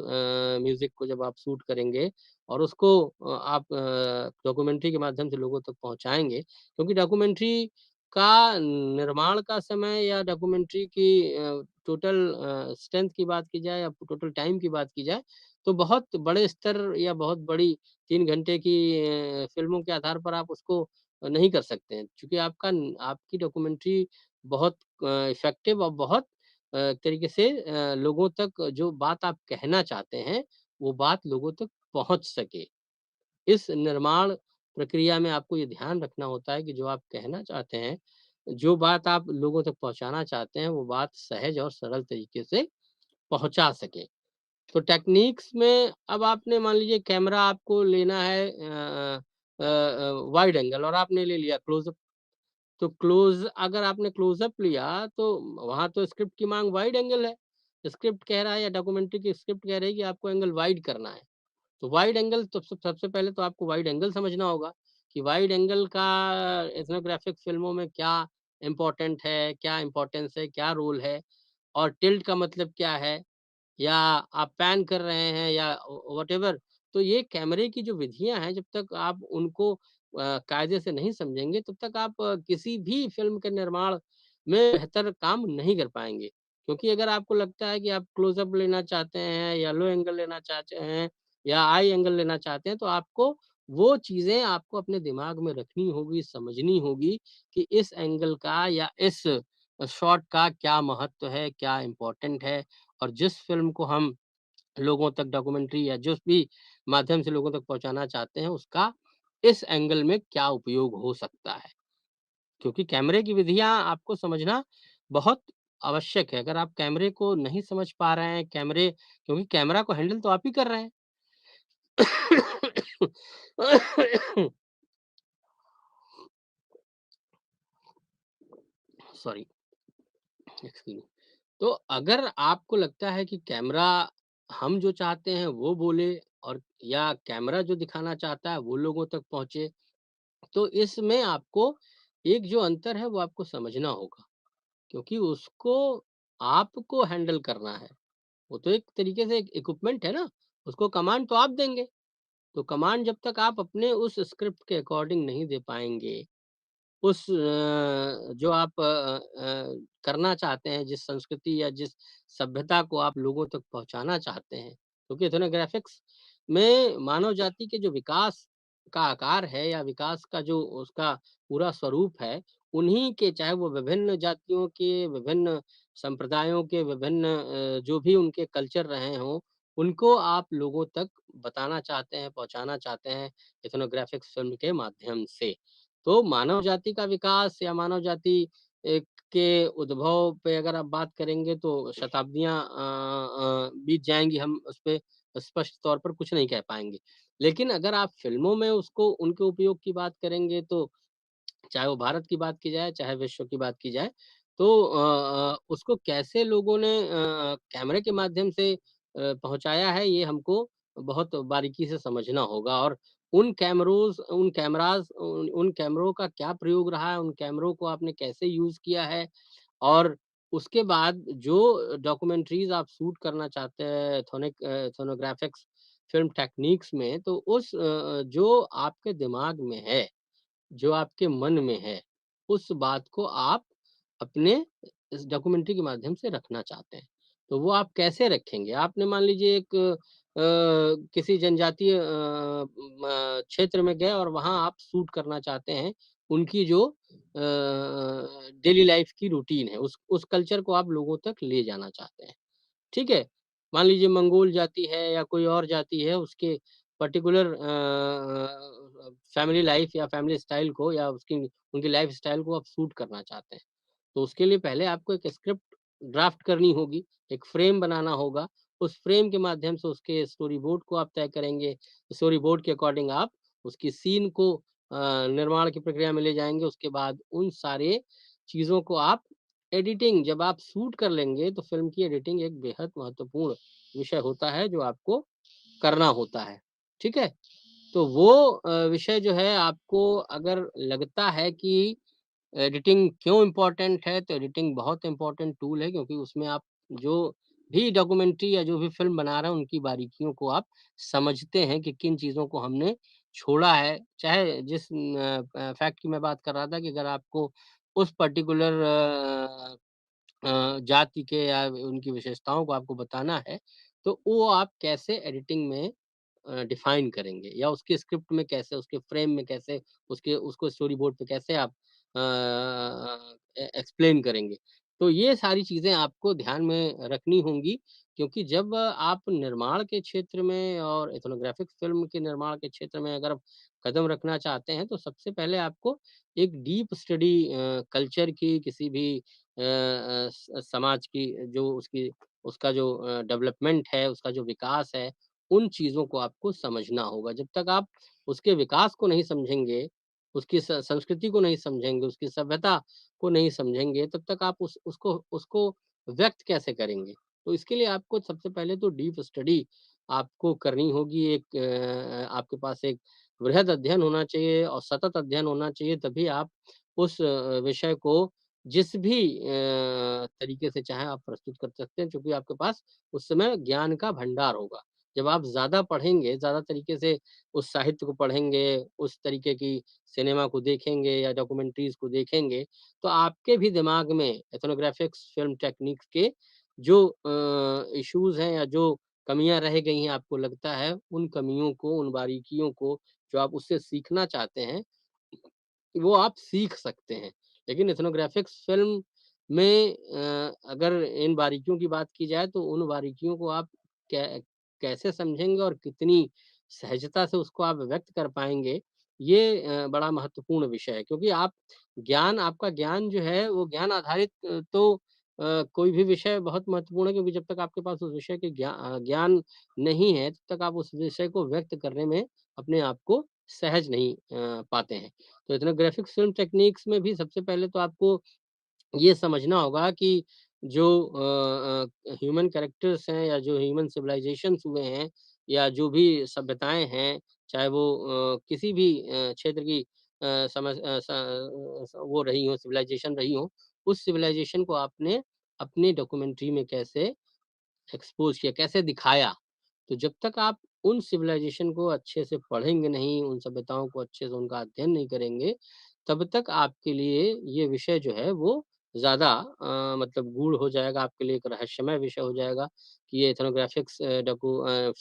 म्यूज़िक को जब आप शूट करेंगे और उसको आप डॉक्यूमेंट्री के माध्यम से लोगों तक पहुँचाएँगे। क्योंकि डॉक्यूमेंट्री का निर्माण का समय या डॉक्यूमेंट्री की टोटल स्ट्रेंथ की बात की जाए या टोटल टाइम की बात की जाए, तो बहुत बड़े स्तर या बहुत बड़ी 3 घंटे की फ़िल्मों के आधार पर आप उसको नहीं कर सकते हैं। चूँकि आपकी डॉक्यूमेंट्री बहुत इफ़ेक्टिव और बहुत तरीके से लोगों तक जो बात आप कहना चाहते हैं, वो बात लोगों तक पहुँच सके। इस निर्माण प्रक्रिया में आपको ये ध्यान रखना होता है कि जो आप कहना चाहते हैं, जो बात आप लोगों तक पहुँचाना चाहते हैं, वो बात सहज और सरल तरीके से पहुँचा सकें। तो टेक्निक्स में अब आपने मान लीजिए कैमरा आपको लेना है वाइड एंगल और आपने ले लिया क्लोज़अप। तो अगर आपने क्लोज़अप लिया तो वहाँ तो स्क्रिप्ट की माँग वाइड एंगल है। स्क्रिप्ट कह रहा है या डॉक्यूमेंट्री की स्क्रिप्ट कह रही है कि आपको एंगल वाइड करना है। तो वाइड एंगल तो सबसे पहले तो आपको वाइड एंगल समझना होगा कि वाइड एंगल का एथनोग्राफिक फ़िल्मों में क्या इम्पोर्टेंट है, क्या इम्पोर्टेंस है, क्या रोल है और टिल्ट का मतलब क्या है? या आप पैन कर रहे हैं या व्हाटएवर। तो ये कैमरे की जो विधियाँ हैं, जब तक आप उनको कायदे से नहीं समझेंगे, तब तक आप किसी भी फ़िल्म के निर्माण में बेहतर काम नहीं कर पाएँगे। क्योंकि अगर आपको लगता है कि आप क्लोज़अप लेना चाहते हैं या लो एंगल लेना चाहते हैं या आई एंगल लेना चाहते हैं, तो आपको वो चीज़ें आपको अपने दिमाग में रखनी होगी, समझनी होगी कि इस एंगल का या इस शॉट का क्या महत्व है, क्या इम्पोर्टेंट है और जिस फ़िल्म को हम लोगों तक डॉक्यूमेंट्री या जिस भी माध्यम से लोगों तक पहुँचाना चाहते हैं, उसका इस एंगल में क्या उपयोग हो सकता है। क्योंकि कैमरे की विधियाँ आपको समझना बहुत आवश्यक है। अगर आप कैमरे को नहीं समझ पा रहे हैं, क्योंकि कैमरा को हैंडल तो आप ही कर रहे हैं। Sorry, excuse me. तो अगर आपको लगता है कि कैमरा हम जो चाहते हैं वो बोले और या कैमरा जो दिखाना चाहता है वो लोगों तक पहुँचे, तो इसमें आपको एक जो अंतर है वो आपको समझना होगा। क्योंकि उसको आपको हैंडल करना है। वो तो एक तरीके से एक इक्विपमेंट है ना, उसको कमांड तो आप देंगे। तो कमांड जब तक आप अपने उस स्क्रिप्ट के अकॉर्डिंग नहीं दे पाएँगे, उस जो आप करना चाहते हैं, जिस संस्कृति या जिस सभ्यता को आप लोगों तक पहुँचाना चाहते हैं, क्योंकि एथनोग्राफिक्स में मानव जाति के जो विकास का आकार है या विकास का जो उसका पूरा स्वरूप है, उन्हीं के चाहे वो विभिन्न जातियों के, विभिन्न संप्रदायों के, विभिन्न जो भी उनके कल्चर रहे हों, उनको आप लोगों तक बताना चाहते हैं, पहुँचाना चाहते हैं, एथनोग्राफिक्स फ़िल्म के माध्यम से। तो मानव जाति का विकास या मानव जाति के उद्भव पे अगर आप बात करेंगे तो शताब्दियाँ बीत जाएँगी, हम उसपे स्पष्ट तौर पर कुछ नहीं कह पाएँगे। लेकिन अगर आप फ़िल्मों में उसको उनके उपयोग की बात करेंगे तो चाहे वो भारत की बात की जाए, चाहे विश्व की बात की जाए, तो उसको कैसे लोगों ने कैमरे के माध्यम से पहुँचाया है, ये हमको बहुत बारीकी से समझना होगा और उन कैमरों का क्या प्रयोग रहा है, उन कैमरों को आपने कैसे यूज़ किया है और उसके बाद जो डॉक्यूमेंट्रीज़ आप शूट करना चाहते हैं एथनोग्राफिक्स फ़िल्म टेक्निक्स में, तो उस जो आपके दिमाग में है जो आपके मन में है, उस बात को आप अपने इस डॉक्यूमेंट्री के माध्यम से रखना चाहते हैं। तो वो आप कैसे रखेंगे? आपने मान लीजिए एक किसी जनजातीय क्षेत्र में गए और वहाँ आप शूट करना चाहते हैं, उनकी जो डेली लाइफ़ की रूटीन है, उस कल्चर को आप लोगों तक ले जाना चाहते हैं। ठीक है? मान लीजिए मंगोल जाति है या कोई और जाति है उसके पर्टिकुलर फैमिली लाइफ़ या फैमिली स्टाइल को या उसकी उनकी लाइफ़ स्टाइल को आप सूट करना चाहते हैं। तो उसके लिए पहले आपको एक स्क्रिप्ट ड्राफ्ट करनी होगी, एक फ्रेम बनाना होगा। उस फ्रेम के माध्यम से उसके स्टोरी बोर्ड को आप तय करेंगे। स्टोरी बोर्ड के अकॉर्डिंग आप उसकी सीन को निर्माण की प्रक्रिया में ले जाएँगे। उसके बाद उन सारे चीज़ों को आप एडिटिंग जब आप शूट कर लेंगे, तो फ़िल्म की एडिटिंग एक बेहद महत्वपूर्ण विषय होता है, जो आपको करना होता है। ठीक है? तो वो विषय जो है आपको अगर लगता है कि एडिटिंग क्यों इम्पोर्टेंट है, तो एडिटिंग बहुत इम्पोर्टेंट टूल है क्योंकि उसमें आप जो भी डॉक्यूमेंट्री या जो भी फ़िल्म बना रहे हैं, उनकी बारीकियों को आप समझते हैं कि किन चीज़ों को हमने छोड़ा है। चाहे जिस फैक्ट की मैं बात कर रहा था कि अगर आपको उस पर्टिकुलर जाति के या उनकी विशेषताओं को आपको बताना है, तो वो आप कैसे एडिटिंग में डिफ़ाइन करेंगे या उसके स्क्रिप्ट में कैसे, उसके फ्रेम में कैसे, उसके उसको स्टोरी बोर्ड पे कैसे आप एक्सप्लेन करेंगे। तो ये सारी चीज़ें आपको ध्यान में रखनी होंगी क्योंकि जब आप निर्माण के क्षेत्र में और एथनोग्राफिक फ़िल्म के निर्माण के क्षेत्र में अगर कदम रखना चाहते हैं, तो सबसे पहले आपको एक डीप स्टडी कल्चर की किसी भी समाज की जो उसकी उसका जो डेवलपमेंट है, उसका जो विकास है, उन चीज़ों को आपको समझना होगा। जब तक आप उसके विकास को नहीं समझेंगे, उसकी संस्कृति को नहीं समझेंगे, उसकी सभ्यता को नहीं समझेंगे, तब तक आप उसको उसको व्यक्त कैसे करेंगे? तो इसके लिए आपको सबसे पहले तो डीप स्टडी आपको करनी होगी। एक आपके पास एक वृहद अध्ययन होना चाहिए और सतत अध्ययन होना चाहिए, तभी आप उस विषय को जिस भी तरीके से चाहें आप प्रस्तुत कर सकते हैं, क्योंकि आपके पास उस समय ज्ञान का भंडार होगा। जब आप ज़्यादा पढ़ेंगे, ज़्यादा तरीके से उस साहित्य को पढ़ेंगे, उस तरीके की सिनेमा को देखेंगे या डॉक्यूमेंट्रीज़ को देखेंगे, तो आपके भी दिमाग में एथनोग्राफिक्स फ़िल्म टेक्निक्स के जो इश्यूज़ हैं या जो कमियाँ रह गई हैं आपको लगता है, उन कमियों को, उन बारीकियों को जो आप उससे सीखना चाहते हैं, वो आप सीख सकते हैं। लेकिन एथनोग्राफिक्स फ़िल्म में अगर इन बारीकियों की बात की जाए तो उन बारीकियों को आप कै कैसे समझेंगे और कितनी सहजता से उसको आप व्यक्त कर पाएँगे, ये बड़ा महत्वपूर्ण विषय है। क्योंकि आपका ज्ञान जो है वो ज्ञान आधारित कोई भी विषय बहुत महत्वपूर्ण है क्योंकि जब तक आपके पास उस विषय के ज्ञान नहीं है, तब तक आप उस विषय को व्यक्त करने में अपने आप को सहज नहीं पाते हैं। तो इतना ग्राफिक्स फ़िल्म टेक्निक्स में भी सबसे पहले तो आपको ये समझना होगा कि जो ह्यूमन कैरेक्टर्स हैं या जो ह्यूमन सिविलाइज़ेशंस हुए हैं या जो भी सभ्यताएँ हैं, चाहे वो किसी भी क्षेत्र की समझ वो रही हो, सिविलाइज़ेशन रही हो, उस सिविलाइज़ेशन को आपने अपने डॉक्यूमेंट्री में कैसे एक्सपोज़ किया, कैसे दिखाया? तो जब तक आप उन सिविलाइज़ेशन को अच्छे से पढ़ेंगे नहीं, उन सभ्यताओं को अच्छे से उनका अध्ययन नहीं करेंगे, तब तक आपके लिए ये विषय जो है वो ज़्यादा मतलब गूढ़ हो जाएगा, आपके लिए एक रहस्यमय विषय हो जाएगा कि ये एथनोग्राफ़िक्स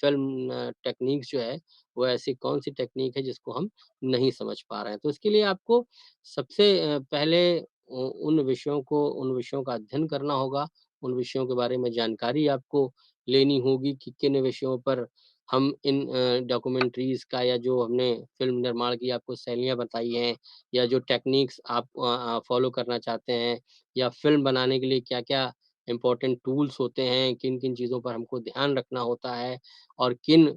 फ़िल्म टेक्निक्स जो है, वो ऐसी कौन-सी टेक्निक है जिसको हम नहीं समझ पा रहे हैं। तो इसके लिए आपको सबसे पहले उन विषयों का अध्ययन करना होगा, उन विषयों के बारे में जानकारी आपको लेनी होगी कि किन विषयों पर हम इन डॉक्यूमेंट्रीज़ का या जो हमने फ़िल्म निर्माण की आपको शैलियाँ बताई हैं या जो टेक्नीक्स आप फ़ॉलो करना चाहते हैं या फ़िल्म बनाने के लिए क्या-क्या इम्पोर्टेंट टूल्स होते हैं, किन-किन चीज़ों पर हमको ध्यान रखना होता है और किन-किन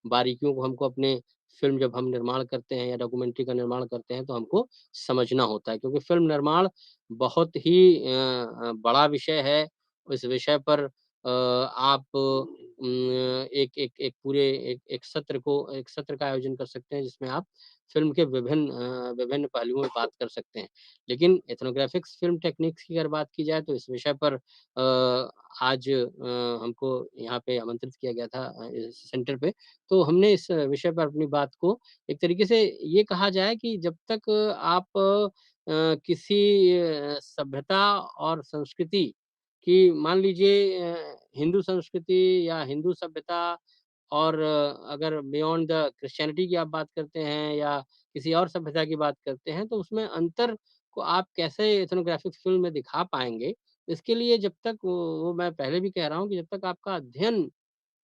बारीकियों को हमको अपने फ़िल्म जब हम निर्माण करते हैं या डॉक्यूमेंट्री का निर्माण करते हैं, तो हमको समझना होता है। क्योंकि फ़िल्म निर्माण बहुत ही बड़ा विषय है। इस विषय पर आप एक एक एक पूरे एक सत्र का आयोजन कर सकते हैं जिसमें आप फ़िल्म के विभिन्न पहलुओं में बात कर सकते हैं। लेकिन एथनोग्राफ़िक्स फ़िल्म टेक्निक्स की अगर बात की जाए तो इस विषय पर आज हमको यहाँ पे आमंत्रित किया गया था इस सेंटर पे। तो हमने इस विषय पर अपनी बात को एक तरीके से ये कहा जाए कि जब तक आप किसी सभ्यता और संस्कृति कि मान लीजिए हिंदू संस्कृति या हिंदू सभ्यता और अगर बियॉन्ड द क्रिश्चियनिटी की आप बात करते हैं या किसी और सभ्यता की बात करते हैं, तो उसमें अंतर को आप कैसे एथनोग्राफिक फ़िल्म में दिखा पाएँगे? इसके लिए जब तक वो मैं पहले भी कह रहा हूँ कि जब तक आपका अध्ययन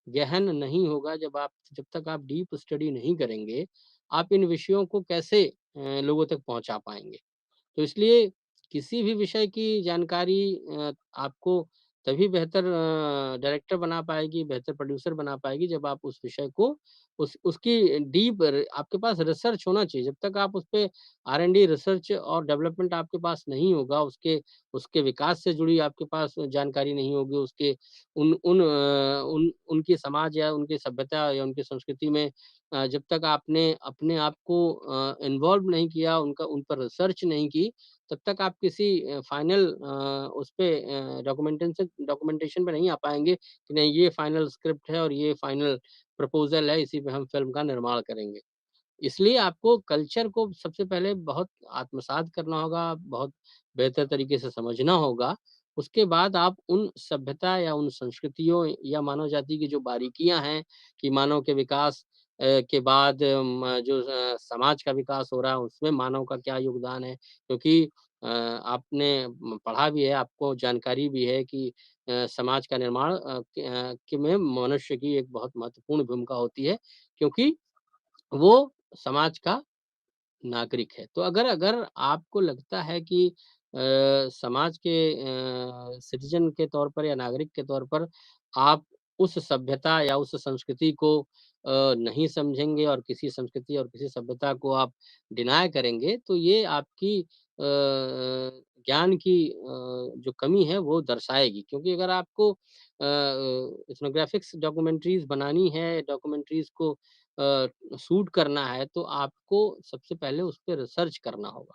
गहन नहीं होगा, जब तक आप डीप स्टडी नहीं करेंगे, आप इन विषयों को कैसे लोगों तक पहुँचा पाएँगे? तो इसलिए किसी भी विषय की जानकारी आपको तभी बेहतर डायरेक्टर बना पाएगी, बेहतर प्रोड्यूसर बना पाएगी जब आप उस विषय को उसकी डीप र आपके पास रिसर्च होना चाहिए। जब तक आप उसपे आर-एन-डी रिसर्च और डेवलपमेंट आपके पास नहीं होगा, उसके उसके विकास से जुड़ी आपके पास जानकारी नहीं होगी, उसके उनकी समाज या उनकी सभ्यता या उनकी संस्कृति में जब तक आपने अपने आप को इन्वॉल्व नहीं किया, उनका उन पर रिसर्च नहीं की, तब तक आप किसी फाइनल उसपे डॉक्यूमेंटेशन पे नहीं आ पाएँगे कि नहीं ये फाइनल स्क्रिप्ट है और ये फाइनल प्रपोज़ल है, इसी पे हम फ़िल्म का निर्माण करेंगे। इसलिए आपको कल्चर को सबसे पहले बहुत आत्मसात करना होगा, बहुत बेहतर तरीके से समझना होगा। उसके बाद आप उन सभ्यता या उन संस्कृतियों या मानव जाति की जो बारीकियाँ हैं कि मानव के विकास के बाद जो समाज का विकास हो रहा है, उसमें मानव का क्या योगदान है? क्योंकि आपने पढ़ा भी है, आपको जानकारी भी है कि समाज का निर्माण के में मनुष्य की एक बहुत महत्वपूर्ण भूमिका होती है, क्योंकि वो समाज का नागरिक है। तो अगर अगर आपको लगता है कि समाज के सिटीज़न के तौर पर या नागरिक के तौर पर आप उस सभ्यता या उस संस्कृति को नहीं समझेंगे और किसी संस्कृति और किसी सभ्यता को आप डिनाय करेंगे, तो ये आपकी ज्ञान की जो कमी है वो दर्शाएगी। क्योंकि अगर आपको एथनोग्राफ़िक्स डॉक्यूमेंट्रीज़ बनानी है, डॉक्यूमेंट्रीज़ को शूट करना है तो आपको सबसे पहले उस पे रिसर्च करना होगा।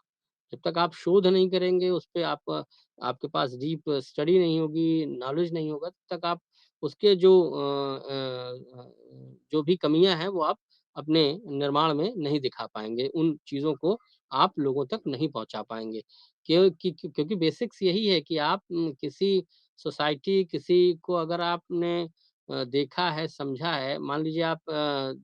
जब तक आप शोध नहीं करेंगे उस पे आपके पास डीप स्टडी नहीं होगी, नॉलेज नहीं होगा, तब तक आप उसके जो भी कमियाँ हैं वो आप अपने निर्माण में नहीं दिखा पाएँगे। उन चीज़ों को आप लोगों तक नहीं पहुँचा पाएँगे। क्योंकि बेसिक्स यही है कि आप किसी सोसाइटी किसी को अगर आपने देखा है, समझा है, मान लीजिए आप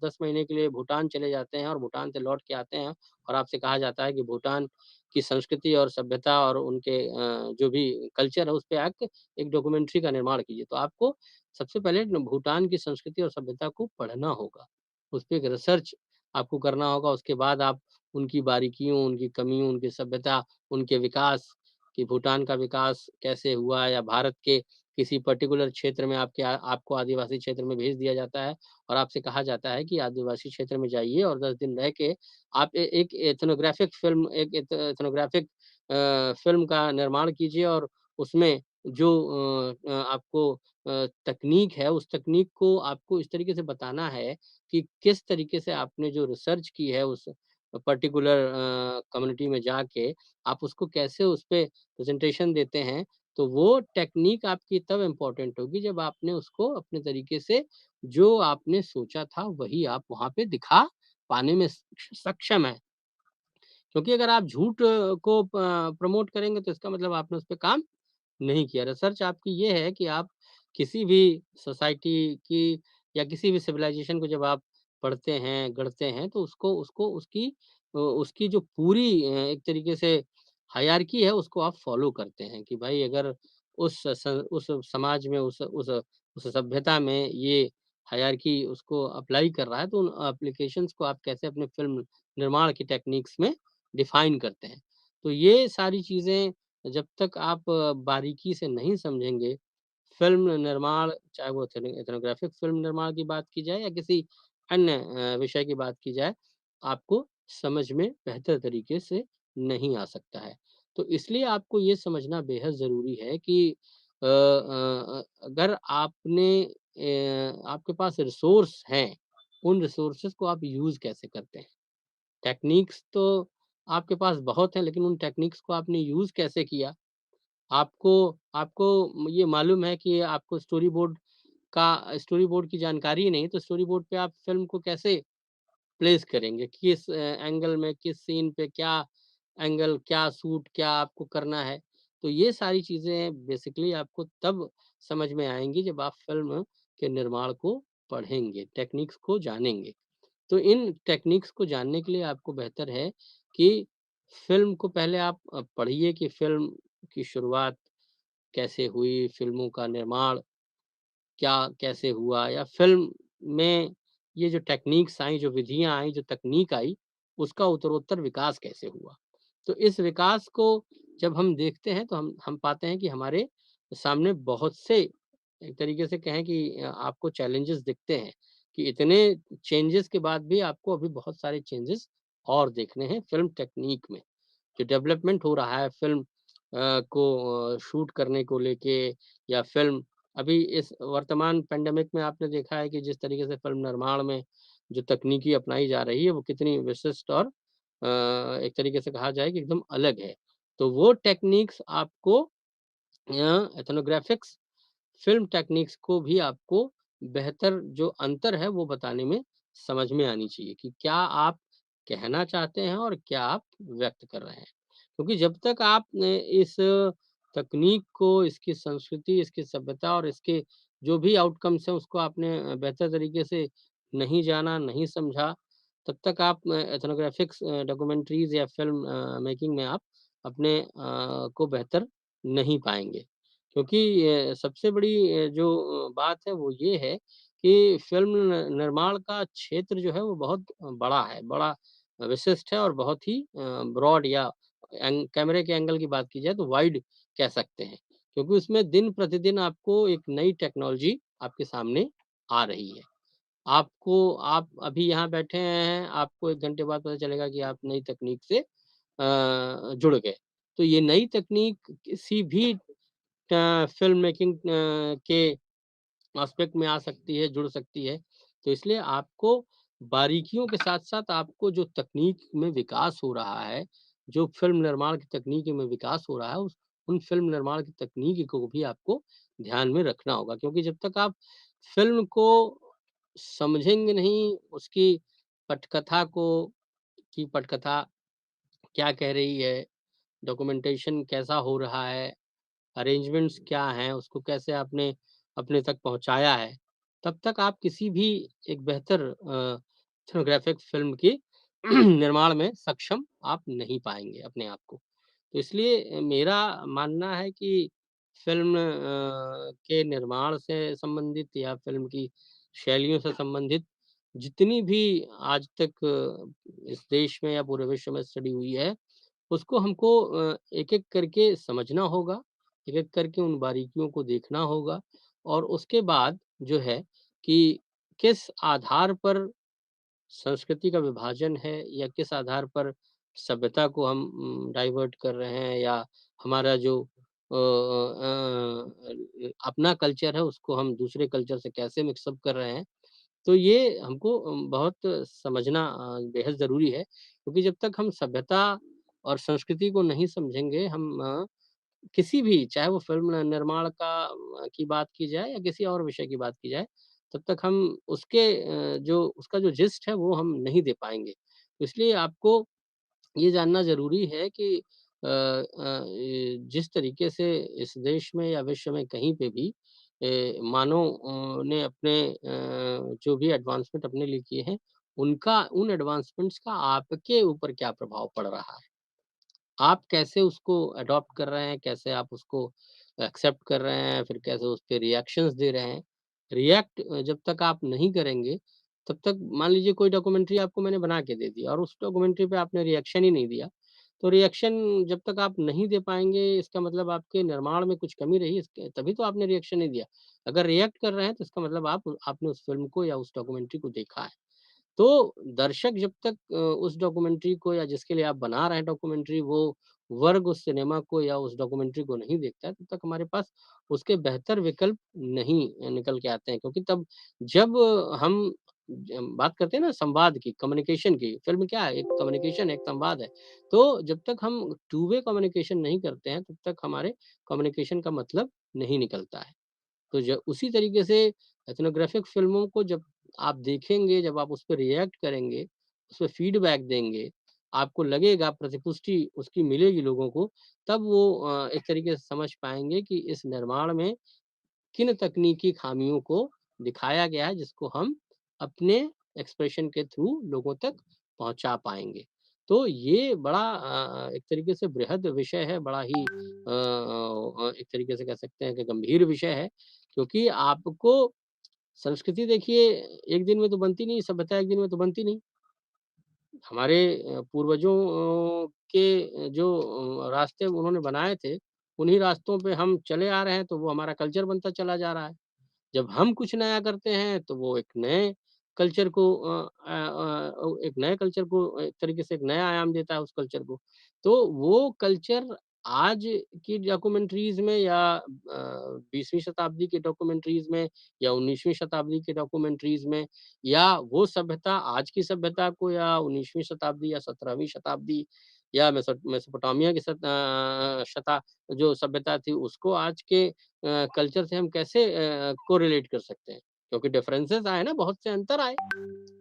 10 महीने के लिए भूटान चले जाते हैं और भूटान से लौट के आते हैं और आपसे कहा जाता है कि भूटान की संस्कृति और सभ्यता और उनके जो भी कल्चर है, उस पे आप एक डॉक्यूमेंट्री का निर्माण कीजिए। तो आपको सबसे पहले न भूटान की संस्कृति और सभ्यता को पढ़ना होगा। उस पे एक रिसर्च आपको करना होगा, उसके बाद आप उनकी बारीकियों, उनकी कमियों, उनकी सभ्यता, उनके विकास कि भूटान का विकास कैसे हुआ या भारत के किसी पर्टिकुलर क्षेत्र में आपको आदिवासी क्षेत्र में भेज दिया जाता है और आपसे कहा जाता है कि आदिवासी क्षेत्र में जाइए और 10 दिन रह के आप एक एथनोग्राफिक फ़िल्म एक एथनोग्राफिक फ़िल्म का निर्माण कीजिए और उसमें जो आपको तकनीक है, उस तकनीक को आपको इस तरीके से बताना है कि किस तरीके से आपने जो रिसर्च की है उस पर्टिकुलर कम्युनिटी में जाके, आप उसको कैसे उसपे प्रेज़ेंटेशन देते हैं, तो वो टेक्नीक आपकी तब इम्पोर्टेंट होगी जब आपने उसको अपने तरीके से जो आपने सोचा था, वही आप वहाँ पे दिखा पाने में सक्षम हैं। क्योंकि अगर आप झूठ को प्रमोट करेंगे तो इसका मतलब आपने उस पे काम नहीं किया। रिसर्च आपकी ये है कि आप किसी भी सोसाइटी की या किसी भी सिविलाइजेशन को जब आप पढ़ते हैं, गढ़ते हैं तो उसको उसको उसकी जो पूरी एक तरीके से हायरार्की है उसको आप फ़ॉलो करते हैं कि भाई अगर उस समाज में उस सभ्यता में ये हायरार्की उसको अप्लाई कर रहा है तो उन एप्लीकेशंस को आप कैसे अपने फ़िल्म निर्माण की टेक्निक्स में डिफ़ाइन करते हैं। तो ये सारी चीज़ें जब तक आप बारीकी से नहीं समझेंगे, फ़िल्म निर्माण चाहे वो एथनोग्राफ़िक फ़िल्म निर्माण की बात की जाए या किसी अन्य विषय की बात की जाए, आपको समझ में बेहतर तरीके से नहीं आ सकता है। तो इसलिए आपको ये समझना बेहद ज़रूरी है कि अगर आपके पास रिसोर्स हैं, उन रिसोर्सेज़ को आप यूज़ कैसे करते हैं? टेक्नीक्स तो आपके पास बहुत हैं, लेकिन उन टेक्नीक्स को आपने यूज़ कैसे किया? आपको आपको ये मालूम है कि आपको स्टोरी बोर्ड की जानकारी ही नहीं, तो स्टोरी बोर्ड पे आप फ़िल्म को कैसे प्लेस करेंगे? किस एंगल में, किस सीन पे क्या एंगल, क्या शूट, क्या आपको करना है? तो ये सारी चीज़ें बेसिकली आपको तब समझ में आएँगी जब आप फ़िल्म के निर्माण को पढ़ेंगे, टेक्नीक्स को जानेंगे। तो इन टेक्नीक्स को जानने के लिए आपको बेहतर है कि फ़िल्म को पहले आप पढ़िए कि फ़िल्म की शुरुआत कैसे हुई, फ़िल्मों का निर्माण क्या कैसे हुआ या फ़िल्म में ये जो टेक्नीक्स आई, जो विधियाँ आई, जो तकनीक आई, उसका उत्तरोत्तर विकास कैसे हुआ। तो इस विकास को जब हम देखते हैं तो हम पाते हैं कि हमारे सामने बहुत से एक तरीके से कहें कि आपको चैलेंजेस दिखते हैं कि इतने चेंजेस के बाद भी आपको अभी बहुत सारे चेंजेस और देखने हैं फ़िल्म टेक्नीक में। जो डेवलपमेंट हो रहा है फ़िल्म को शूट करने को लेके या फ़िल्म अभी इस वर्तमान पैंडेमिक में आपने देखा है कि जिस तरीके से फ़िल्म निर्माण में जो तकनीकी अपनाई जा रही है, वो कितनी विशिष्ट और एक तरीके से कहा जाए कि एकदम अलग है। तो वो टेक्नीक्स आपको एथनोग्राफ़िक्स फ़िल्म टेक्नीक्स को भी आपको बेहतर जो अंतर है वो बताने में समझ में आनी चाहिए कि क्या आप कहना चाहते हैं और क्या आप व्यक्त कर रहे हैं। क्योंकि जब तक आप इस तकनीक को, इसकी संस्कृति, इसकी सभ्यता और इसके जो भी आउटकम्स हैं उसको आपने बेहतर तरीके से नहीं जाना, नहीं समझा, तब तक आप एथनोग्राफ़िक्स डॉक्यूमेंट्रीज़ या फ़िल्म मेकिंग में आप अपने को बेहतर नहीं पाएँगे। क्योंकि सबसे बड़ी जो बात है वो ये है कि फ़िल्म निर्माण का क्षेत्र जो है वो बहुत बड़ा है, बड़ा विशिष्ट है और बहुत ही ब्रॉड या कैमरे के एंगल की बात की जाए तो वाइड कह सकते हैं। क्योंकि उसमें दिन-प्रतिदिन आपको एक नई टेक्नोलॉजी आपके सामने आ रही है। आप अभी यहाँ बैठे हैं, आपको 1 घंटे बाद पता चलेगा कि आप नई तकनीक से जुड़ गए। तो ये नई तकनीक किसी भी फ़िल्म मेकिंग के एस्पेक्ट में आ सकती है, जुड़ सकती है। तो इसलिए आपको बारीकियों के साथ-साथ आपको जो तकनीक में विकास हो रहा है, जो फ़िल्म निर्माण की तकनीकी में विकास हो रहा है, उस उन फ़िल्म निर्माण की तकनीक को भी आपको ध्यान में रखना होगा। क्योंकि जब तक आप फ़िल्म को समझेंगे नहीं, उसकी पटकथा को की पटकथा क्या कह रही है, डॉक्यूमेंटेशन कैसा हो रहा है, अरेंजमेंट्स क्या हैं, उसको कैसे आपने अपने तक पहुँचाया है, तब तक आप किसी भी एक बेहतर फोटोग्राफिक फ़िल्म की निर्माण में सक्षम आप नहीं पाएँगे अपने आप को। तो इसलिए मेरा मानना है कि फ़िल्म के निर्माण से संबंधित या फ़िल्म की शैलियों से संबंधित जितनी भी आज तक इस देश में या पूरे विश्व में स्टडी हुई है, उसको हमको एक-एक करके समझना होगा, एक-एक करके उन बारीकियों को देखना होगा और उसके बाद जो है कि किस आधार पर संस्कृति का विभाजन है या किस आधार पर सभ्यता को हम डाइवर्ट कर रहे हैं या हमारा जो अपना कल्चर है उसको हम दूसरे कल्चर से कैसे मिक्स अप कर रहे हैं। तो ये हमको बहुत समझना बेहद ज़रूरी है, क्योंकि जब तक हम सभ्यता और संस्कृति को नहीं समझेंगे, हम किसी भी चाहे वो फ़िल्म निर्माण की बात की जाए या किसी और विषय की बात की जाए, तब तक हम उसके जो उसका जो जिस्ट है वो हम नहीं दे पाएँगे। तो इसलिए आपको ये जानना ज़रूरी है कि जिस तरीके से इस देश में या विश्व में कहीं पे भी मानव ने अपने जो भी एडवांसमेंट अपने लिए किए हैं, उनका उन एडवांसमेंट्स का आपके ऊपर क्या प्रभाव पड़ रहा है? आप कैसे उसको अडॉप्ट कर रहे हैं, कैसे आप उसको एक्सेप्ट कर रहे हैं, फिर कैसे उस पे रिएक्शंस दे रहे हैं। रिएक्ट जब तक आप नहीं करेंगे, तब तक मान लीजिए कोई डॉक्यूमेंट्री आपको मैंने बना के दे दी और उस डॉक्यूमेंट्री पे आपने रिएक्शन ही नहीं दिया, तो रिएक्शन जब तक आप नहीं दे पाएँगे, इसका मतलब आपके निर्माण में कुछ कमी रही इसके तभी तो आपने रिएक्शन नहीं दिया। अगर रिएक्ट कर रहे हैं, तो इसका मतलब आपने उस फ़िल्म को या उस डॉक्यूमेंट्री को देखा है। तो दर्शक जब तक उस डॉक्यूमेंट्री को या जिसके लिए आप बना रहे हैं डॉक्यूमेंट्री वो वर्ग उस सिनेमा को या उस डॉक्यूमेंट्री को नहीं देखता है, तब तक हमारे पास उसके बेहतर विकल्प नहीं निकल के आते हैं। क्योंकि तब जब हम बात करते हैं ना संवाद की, कम्युनिकेशन की, फ़िल्म क्या है? एक कम्युनिकेशन है, एक संवाद है। तो जब तक हम टू वे कम्युनिकेशन नहीं करते हैं, तब तक हमारे कम्युनिकेशन का मतलब नहीं निकलता है। तो ज उसी तरीके से एथनोग्राफ़िक फ़िल्मों को जब आप देखेंगे, जब आप उस पे रिएक्ट करेंगे, उसपे फ़ीडबैक देंगे, आपको लगेगा प्रतिपुष्टि उसकी मिलेगी लोगों को, तब वो एक तरीके से समझ पाएँगे कि इस निर्माण में किन तकनीकी खामियों को दिखाया गया है, जिसको हम अपने एक्सप्रेशन के थ्रू लोगों तक पहुँचा पाएँगे। तो ये बड़ा एक तरीके से बृहद विषय है, बड़ा ही एक तरीके से कह सकते हैं कि गंभीर विषय है, क्योंकि आपको संस्कृति देखिए एक दिन में तो बनती नहीं, सभ्यता एक दिन में तो बनती नहीं। हमारे पूर्वजों के जो रास्ते उन्होंने बनाए थे, उन्हीं रास्तों पे हम चले आ रहे हैं, तो वो हमारा कल्चर बनता चला जा रहा है। जब हम कुछ नया करते हैं तो वो एक नए कल्चर को एक नए कल्चर को एक तरीके से एक नया आयाम देता है उस कल्चर को। तो वो कल्चर आज की डॉक्यूमेंट्रीज़ में या 20वीं शताब्दी की डॉक्यूमेंट्रीज़ में या 19वीं शताब्दी की डॉक्यूमेंट्रीज़ में या वो सभ्यता आज की सभ्यता को या 19वीं शताब्दी या 17वीं शताब्दी या मेसोपोटामिया की शता जो सभ्यता थी उसको आज के कल्चर से हम कैसे कोरिलेट कर सकते हैं? क्योंकि डिफरेंसेस आए ना, बहुत से अंतर आए।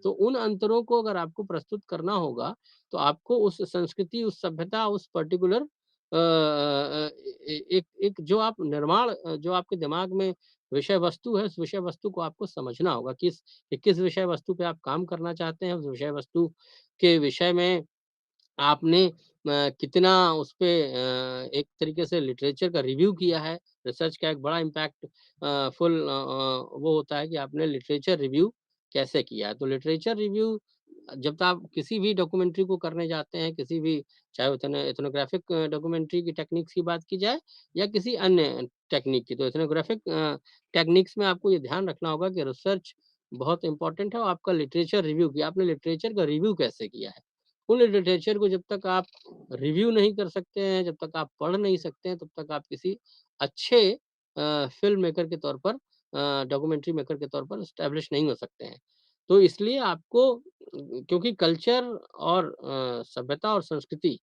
तो उन अंतरों को अगर आपको प्रस्तुत करना होगा, तो आपको उस संस्कृति, उस सभ्यता, उस पर्टिकुलर एक एक जो आप निर्माण जो आपके दिमाग में विषय वस्तु है, उस विषय वस्तु को आपको समझना होगा। किस विषय वस्तु पे आप काम करना चाहते हैं, उस विषय वस्तु के विषय में आपने कितना उसपे एक तरीके से लिटरेचर का रिव्यू किया है, रिसर्च का एक बड़ा इम्पैक्ट वो होता है कि आपने लिटरेचर रिव्यू कैसे किया है। तो लिटरेचर रिव्यू जब तक आप किसी भी डॉक्यूमेंट्री को करने जाते हैं, किसी भी चाहे एथनोग्राफिक डॉक्यूमेंट्री की टेक्निक्स की बात की जाए या किसी अन्य टेक्निक की, तो एथनोग्राफिक टेक्निक्स में आपको ये ध्यान रखना होगा कि रिसर्च बहुत इम्पोर्टेंट है और आपका लिटरेचर रिव्यू किया, आपने लिटरेचर का रिव्यू कैसे किया है। उन लिटरेचर को जब तक आप रिव्यू नहीं कर सकते हैं, जब तक आप पढ़ नहीं सकते हैं, तब तक आप किसी अच्छे फ़िल्म मेकर के तौर पर डॉक्यूमेंट्री मेकर के तौर पर एस्टेब्लिश नहीं हो सकते हैं। तो इसलिए आपको क्योंकि कल्चर और सभ्यता और संस्कृति,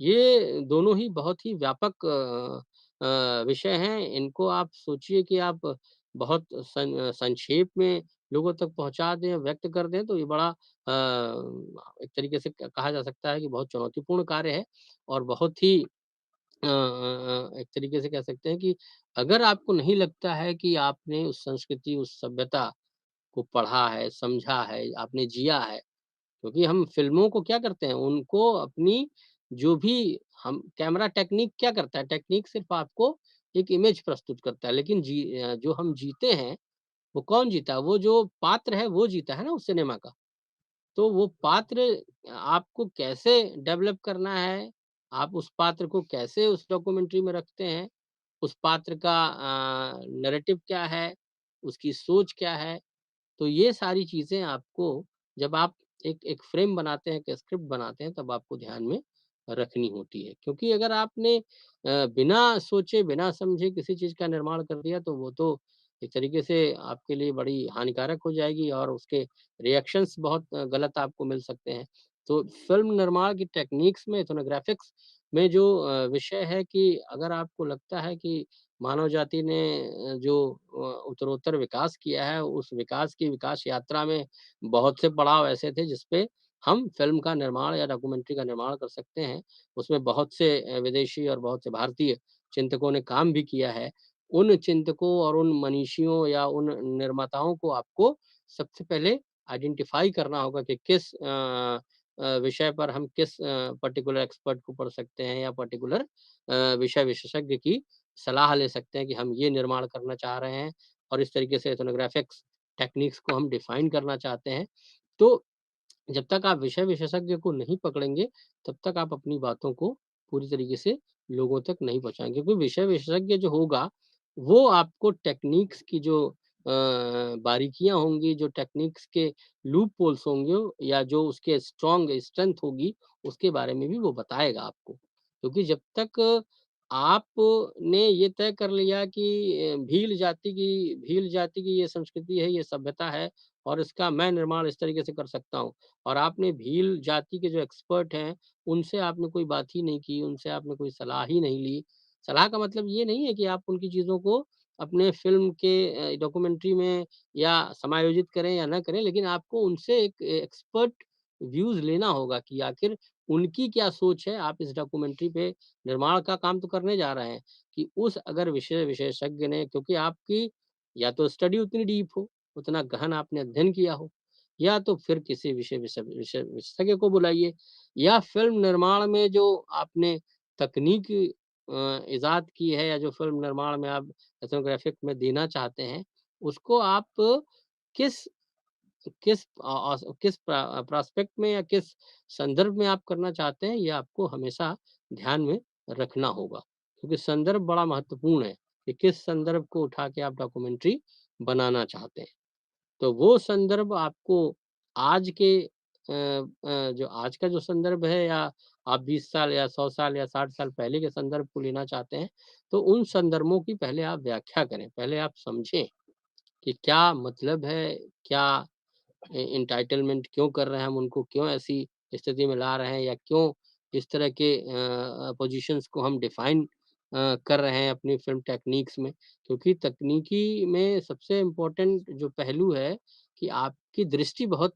ये दोनों ही बहुत ही व्यापक विषय हैं। इनको आप सोचिए कि आप बहुत संक्षेप में लोगों तक पहुँचा दें, व्यक्त कर दें, तो ये बड़ा एक तरीके से कहा जा सकता है कि बहुत चुनौतीपूर्ण कार्य है और बहुत ही एक तरीके से कह सकते हैं कि अगर आपको नहीं लगता है कि आपने उस संस्कृति, उस सभ्यता को पढ़ा है, समझा है, आपने जिया है, क्योंकि हम फ़िल्मों को क्या करते हैं, उनको अपनी जो भी हम कैमरा टेक्नीक क्या करता है, टेक्नीक सिर्फ़ आपको एक इमेज प्रस्तुत करता है, लेकिन जो हम जीते हैं, वो कौन जीता है? वो जो पात्र है, वो जीता है ना उस सिनेमा का। तो वो पात्र आपको कैसे डेवलप करना है, आप उस पात्र को कैसे उस डॉक्यूमेंट्री में रखते हैं, उस पात्र का नैरेटिव क्या है, उसकी सोच क्या है, तो ये सारी चीज़ें आपको जब आप एक एक फ्रेम बनाते हैं, एक स्क्रिप्ट बनाते हैं, तब आपको ध्यान में रखनी होती है। क्योंकि अगर आपने बिना सोचे, बिना समझे किसी चीज़ का निर्माण कर दिया तो वो तो एक तरीके से आपके लिए बड़ी हानिकारक हो जाएगी और उसके रिएक्शंस बहुत गलत आपको मिल सकते हैं। तो फ़िल्म निर्माण की टेक्नीक्स में इथनोग्राफ़िक्स में जो विषय है कि अगर आपको लगता है कि मानव जाति ने जो उत्तरोत्तर विकास किया है, उस विकास की विकास यात्रा में बहुत से पड़ाव ऐसे थे जिस पे हम फ़िल्म का निर्माण या डॉक्यूमेंट्री का निर्माण कर सकते हैं। उसमें बहुत से विदेशी और बहुत से भारतीय चिंतकों ने काम भी किया है। उन चिंतकों और उन मनीषियों या उन निर्माताओं को आपको सबसे पहले आइडेंटिफ़ाई करना होगा कि किस विषय पर हम किस पर्टिकुलर एक्सपर्ट को पढ़ सकते हैं या पर्टिकुलर विषय विशेषज्ञ की सलाह ले सकते हैं कि हम ये निर्माण करना चाह रहे हैं और इस तरीके से एथनोग्राफिक्स टेक्निक्स को हम डिफाइन करना चाहते हैं। तो जब तक आप विषय विशेषज्ञ को नहीं पकड़ेंगे, तब तक आप अपनी बातों को पूरी तरीके से लोगों तक नहीं पहुँचाएँगे। क्योंकि विषय विशेषज्ञ जो होगा, वो आपको टेक्निक्स की जो बारीकियाँ होंगी, जो टेक्निक्स के लूप होल्स होंगे या जो उसके स्ट्रॉन्ग स्ट्रेंथ होगी, उसके बारे में भी वो बताएगा आपको। क्योंकि जब तक आपने ये तय कर लिया कि भील जाति की ये संस्कृति है, ये सभ्यता है और इसका मैं निर्माण इस तरीके से कर सकता हूँ। और आपने भील जाति के जो एक्सपर्ट हैं, उनसे आपने कोई बात ही नहीं की, उनसे आपने कोई सलाह ही नहीं ली। सलाह का मतलब ये नहीं है कि आप उनकी चीज़ों को अपने फ़िल्म के डॉक्यूमेंट्री में या समायोजित करें या ना करें, लेकिन आपको उनसे एक एक्सपर्ट व्यूज़ लेना होगा कि आखिर उनकी क्या सोच है। आप इस डॉक्यूमेंट्री पे निर्माण का काम तो करने जा रहे हैं कि उस अगर विषय विशेषज्ञ ने क्योंकि आपकी या तो स्टडी उतनी डीप हो, उतना गहन आपने अध्ययन किया हो या तो फिर किसी विषय विशेषज्ञ को बुलाइए या फ़िल्म निर्माण में जो आपने तकनीक इज़ाद की है या जो फ़िल्म निर्माण में आप एथनोग्राफ़िक में देना चाहते हैं, उसको आप किस किस प्रोस्पेक्ट में या किस संदर्भ में आप करना चाहते हैं, ये आपको हमेशा ध्यान में रखना होगा। क्योंकि संदर्भ बड़ा महत्वपूर्ण है, कि किस संदर्भ को उठा के आप डॉक्यूमेंट्री बनाना चाहते हैं। तो वो संदर्भ आपको आज के जो आज का जो संदर्भ है या आप 20 साल या 100 साल या 60 साल पहले के संदर्भ को लेना चाहते हैं, तो उन संदर्भों की पहले आप व्याख्या करें, पहले आप समझें कि क्या मतलब है, क्या एंटाइटलमेंट क्यों कर रहे हैं हम उनको, क्यों ऐसी स्थिति में ला रहे हैं या क्यों इस तरह के पोजीशंस को हम डिफाइन कर रहे हैं अपनी फ़िल्म टेक्नीक्स में। क्योंकि तकनीकी में सबसे इम्पोर्टेंट जो पहलू है कि आपकी दृष्टि बहुत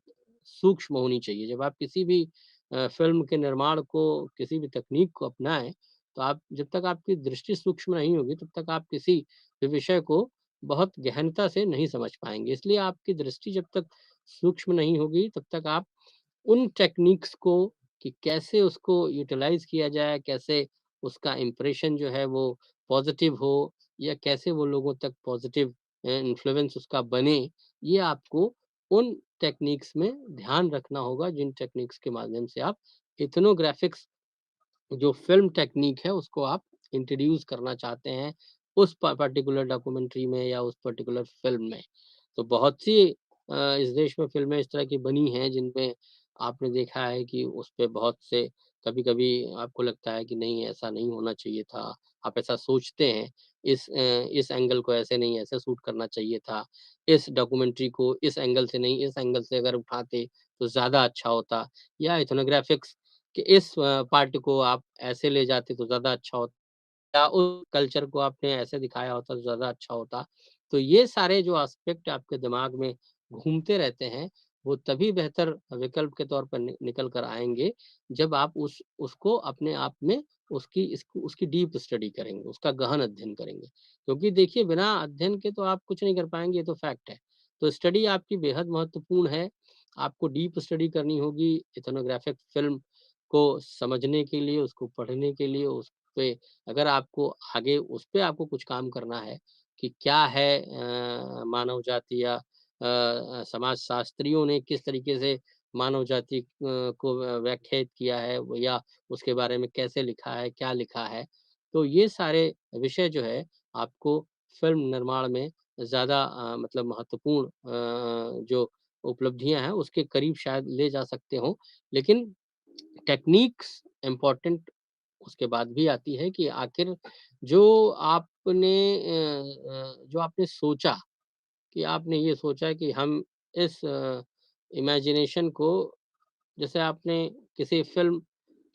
सूक्ष्म होनी चाहिए। जब आप किसी भी फ़िल्म के निर्माण को, किसी भी तकनीक को अपनाएँ, तो आप जब तक आपकी दृष्टि सूक्ष्म नहीं होगी, तब तक आप किसी भी विषय को बहुत गहनता से नहीं समझ पाएँगे। इसलिए आपकी दृष्टि जब तक सूक्ष्म नहीं होगी तब तक आप उन टेक्निक्स को कि कैसे उसको यूटिलाइज़ किया जाए, कैसे उसका इम्प्रेशन जो है वो पॉज़िटिव हो या कैसे वो लोगों तक पॉज़िटिव इन्फ्लुएंस उसका बने, ये आपको उन टेक्निक्स में ध्यान रखना होगा जिन टेक्निक्स के माध्यम से आप इथनोग्राफिक्स जो फ़िल्म टेक्नीक है उसको आप इंट्रोड्यूस करना चाहते हैं, उस पर्टिकुलर डॉक्यूमेंट्री में या उस पर्टिकुलर फ़िल्म में। तो बहुत सी इस देश में फ़िल्में इस तरह की बनी हैं जिनमें आपने देखा है कि उसपे बहुत से कभी-कभी आपको लगता है कि नहीं ऐसा नहीं होना चाहिए था, आप ऐसा सोचते हैं, इस एंगल को ऐसे नहीं ऐसे शूट करना चाहिए था, इस डॉक्यूमेंट्री को इस एंगल से नहीं इस एंगल से अगर उठाते तो ज़्यादा अच्छा होता या इथनोग्राफिक्स कि इस पार्ट को आप ऐसे ले जाते तो ज़्यादा अच्छा होता या उस कल्चर को आपने ऐसे दिखाया होता तो ज़्यादा अच्छा होता। तो ये सारे जो एस्पेक्ट आपके दिमाग में घूमते रहते हैं, वो तभी बेहतर विकल्प के तौर पर निकल कर आएँगे, जब आप उसको अपने आप में उसकी डीप स्टडी करेंगे, उसका गहन अध्ययन करेंगे। क्योंकि देखिए बिना अध्ययन के तो आप कुछ नहीं कर पाएँगे, ये तो फैक्ट है। तो स्टडी आपकी बेहद महत्वपूर्ण है, आपको डीप स्टडी करनी होगी, इथनोग्राफिक फ़िल्म को समझने के लिए, उसको पढ़ने के लिए, उसपे अगर आपको आगे उसपे आपको कुछ काम करना है कि क्या है मानव जाति या समाजशास्त्रियों ने किस तरीके से मानव जाति को व्याख्यायित किया है या उसके बारे में कैसे लिखा है, क्या लिखा है। तो ये सारे विषय जो है आपको फ़िल्म निर्माण में ज़्यादा मतलब महत्वपूर्ण जो उपलब्धियाँ हैं उसके करीब शायद ले जा सकते हों। लेकिन टेक्निक्स इम्पोर्टेंट उसके बाद भी आती है कि आखिर जो आपने जो आपने सोचा कि आपने ये सोचा कि हम इस इमेजिनेशन को जैसे आपने किसी फ़िल्म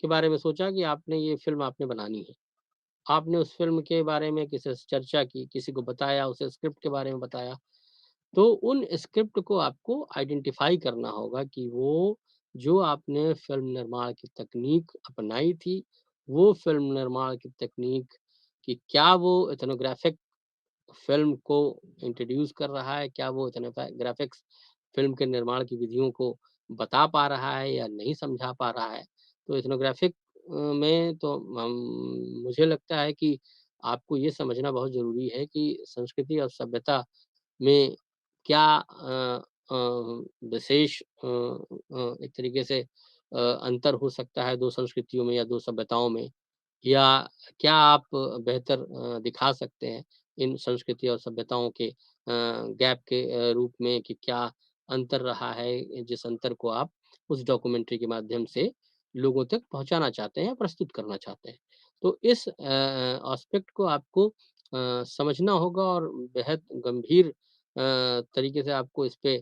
के बारे में सोचा कि आपने ये फ़िल्म आपने बनानी है। आपने उस फ़िल्म के बारे में किसी से चर्चा की, किसी को बताया, उसे स्क्रिप्ट के बारे में बताया। तो उन स्क्रिप्ट को आपको आइडेंटिफ़ाई करना होगा कि वो जो आपने फ़िल्म निर्माण की तकनीक अपनाई थी, वो फ़िल्म निर्माण की तकनीक कि क्या वो इथनोग्राफ़िक फ़िल्म को इंट्रोड्यूस कर रहा है, क्या वो इथनोग्राफ़िक्स फ़िल्म के निर्माण की विधियों को बता पा रहा है या नहीं समझा पा रहा है। तो इथनोग्राफ़िक में तो मुझे लगता है कि आपको ये समझना बहुत ज़रूरी है कि संस्कृति और सभ्यता में क्या अ, विशेष एक तरीके से अंतर हो सकता है 2 संस्कृतियों में या 2 सभ्यताओं में? या क्या आप बेहतर दिखा सकते हैं इन संस्कृति और सभ्यताओं के गैप के रूप में कि क्या अंतर रहा है, जिस अंतर को आप उस डॉक्यूमेंट्री के माध्यम से लोगों तक पहुँचाना चाहते हैं, प्रस्तुत करना चाहते हैं? तो इस एस्पेक्ट को आपको समझना होगा और बेहद गंभीर तरीके से आपको इस पे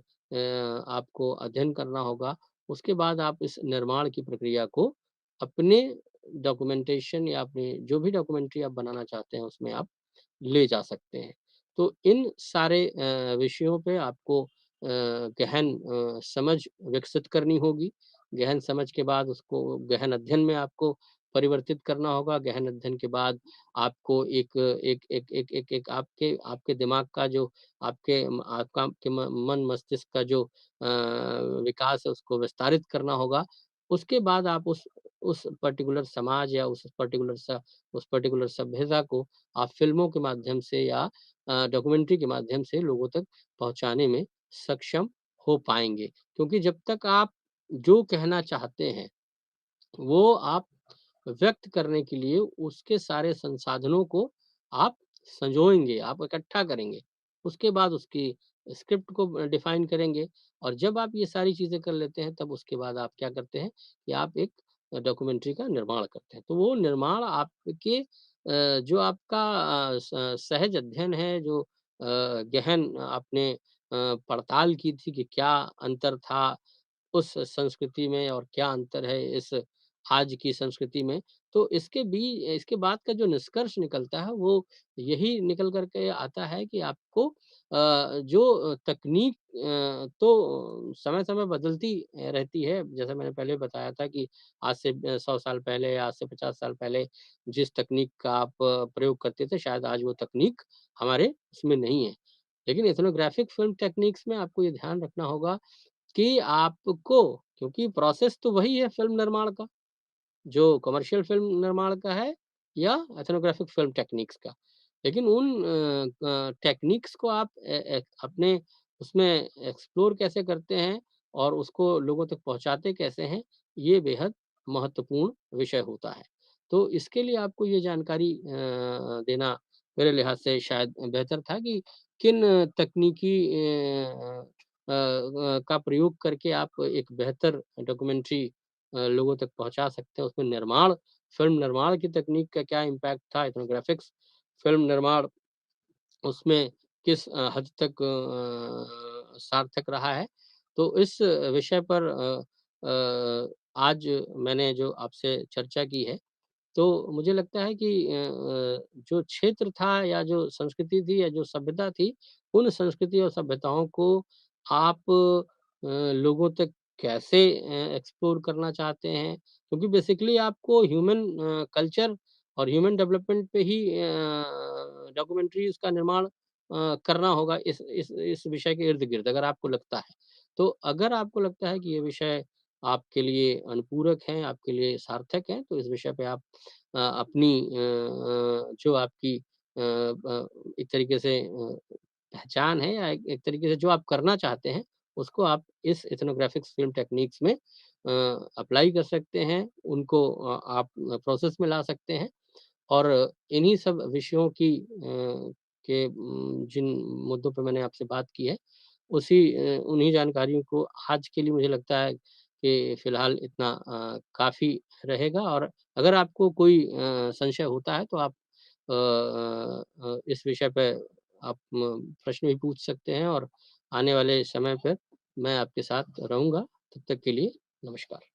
आपको अध्ययन करना होगा। उसके बाद आप इस निर्माण की प्रक्रिया को अपने डॉक्यूमेंटेशन या अपनी जो भी डॉक्यूमेंट्री आप बनाना चाहते हैं, उसमें आप ले जा सकते हैं। तो इन सारे विषयों पे आपको गहन समझ विकसित करनी होगी। गहन समझ के बाद उसको गहन अध्ययन में आपको परिवर्तित करना होगा। गहन अध्ययन के बाद आपको एक एक एक एक एक एक आपके आपके दिमाग का जो आपका आपके मन मस्तिष्क का जो विकास है उसको विस्तारित करना होगा। उसके बाद आप उस पर्टिकुलर समाज या उस पर्टिकुलर सभ्यता को आप फ़िल्मों के माध्यम से या डॉक्यूमेंट्री के माध्यम से लोगों तक पहुँचाने में सक्षम हो पाएँगे। क्योंकि जब तक आप जो कहना चाहते हैं, वो आप व्यक्त करने के लिए उसके सारे संसाधनों को आप सँजोएँगे, आप इकट्ठा करेंगे। उसके बाद उसकी स्क्रिप्ट को डिफ़ाइन करेंगे और जब आप ये सारी चीज़ें कर लेते हैं, तब उसके बाद आप क्या करते हैं कि आप एक डॉक्यूमेंट्री का निर्माण करते हैं। तो वो निर्माण आपके जो आपका सहज अध्ययन है, जो गहन आपने पड़ताल की थी कि क्या अंतर था उस संस्कृति में और क्या अंतर है इस आज की संस्कृति में। तो इसके बाद का जो निष्कर्ष निकलता है वो यही निकल कर के आता है कि आपको जो तकनीक तो समय-समय बदलती रहती है। जैसे मैंने पहले बताया था कि आज से 100 साल पहले या आज से 50 साल पहले जिस तकनीक का आप प्रयोग करते थे शायद आज वो तकनीक हमारे उसमें नहीं है। लेकिन एथनोग्राफिक फ़िल्म टेक्निक्स में आपको ये ध्यान रखना होगा कि आपको क्योंकि प्रोसेस तो वही है फ़िल्म निर्माण का, जो कमर्शियल फ़िल्म निर्माण का है या एथनोग्राफिक फ़िल्म टेक्निक्स का। लेकिन उन टेक्निक्स को आप अपने उसमें एक्सप्लोर कैसे करते हैं और उसको लोगों तक पहुँचाते कैसे हैं, ये बेहद महत्वपूर्ण विषय होता है। तो इसके लिए आपको ये जानकारी देना मेरे लिहाज़ से शायद बेहतर था कि किन तकनीकी का प्रयोग करके आप एक बेहतर डॉक्यूमेंट्री लोगों तक पहुँचा सकते हैं। उसमें फ़िल्म निर्माण की तकनीक का क्या इम्पैक्ट था, इथनोग्राफ़िक्स फ़िल्म निर्माण उसमें किस हद तक सार्थक रहा है। तो इस विषय पर आज मैंने जो आपसे चर्चा की है तो मुझे लगता है कि जो क्षेत्र था या जो संस्कृति थी या जो सभ्यता थी, उन संस्कृति और सभ्यताओं को आप लोगों तक कैसे एक्सप्लोर करना चाहते हैं? क्योंकि बेसिकली आपको ह्यूमन कल्चर और ह्यूमन डेवलपमेंट पे ही डॉक्यूमेंट्रीज़ का निर्माण करना होगा इस विषय के इर्द-गिर्द अगर आपको लगता है। तो अगर आपको लगता है कि ये विषय आपके लिए अनुपूरक हैं, आपके लिए सार्थक हैं, तो इस विषय पे आप अपनी जो आपकी एक तरीके से पहचान है या एक एक तरीके से जो आप करना चाहते हैं, उसको आप इस एथनोग्राफिक्स फ़िल्म टेक्निक्स में अप्लाई कर सकते हैं। उनको आप प्रोसेस में ला सकते हैं और इन्हीं सब विषयों की जिन मुद्दों पे मैंने आपसे बात की है, उन्हीं जानकारियों को आज के लिए मुझे लगता है कि फ़िलहाल इतना काफ़ी रहेगा और अगर आपको कोई संशय होता है तो आप इस विषय पे आप प्रश्न भी पूछ सकते हैं और आने वाले समय पे मैं आपके साथ रहूँगा। तब तक के लिए नमस्कार।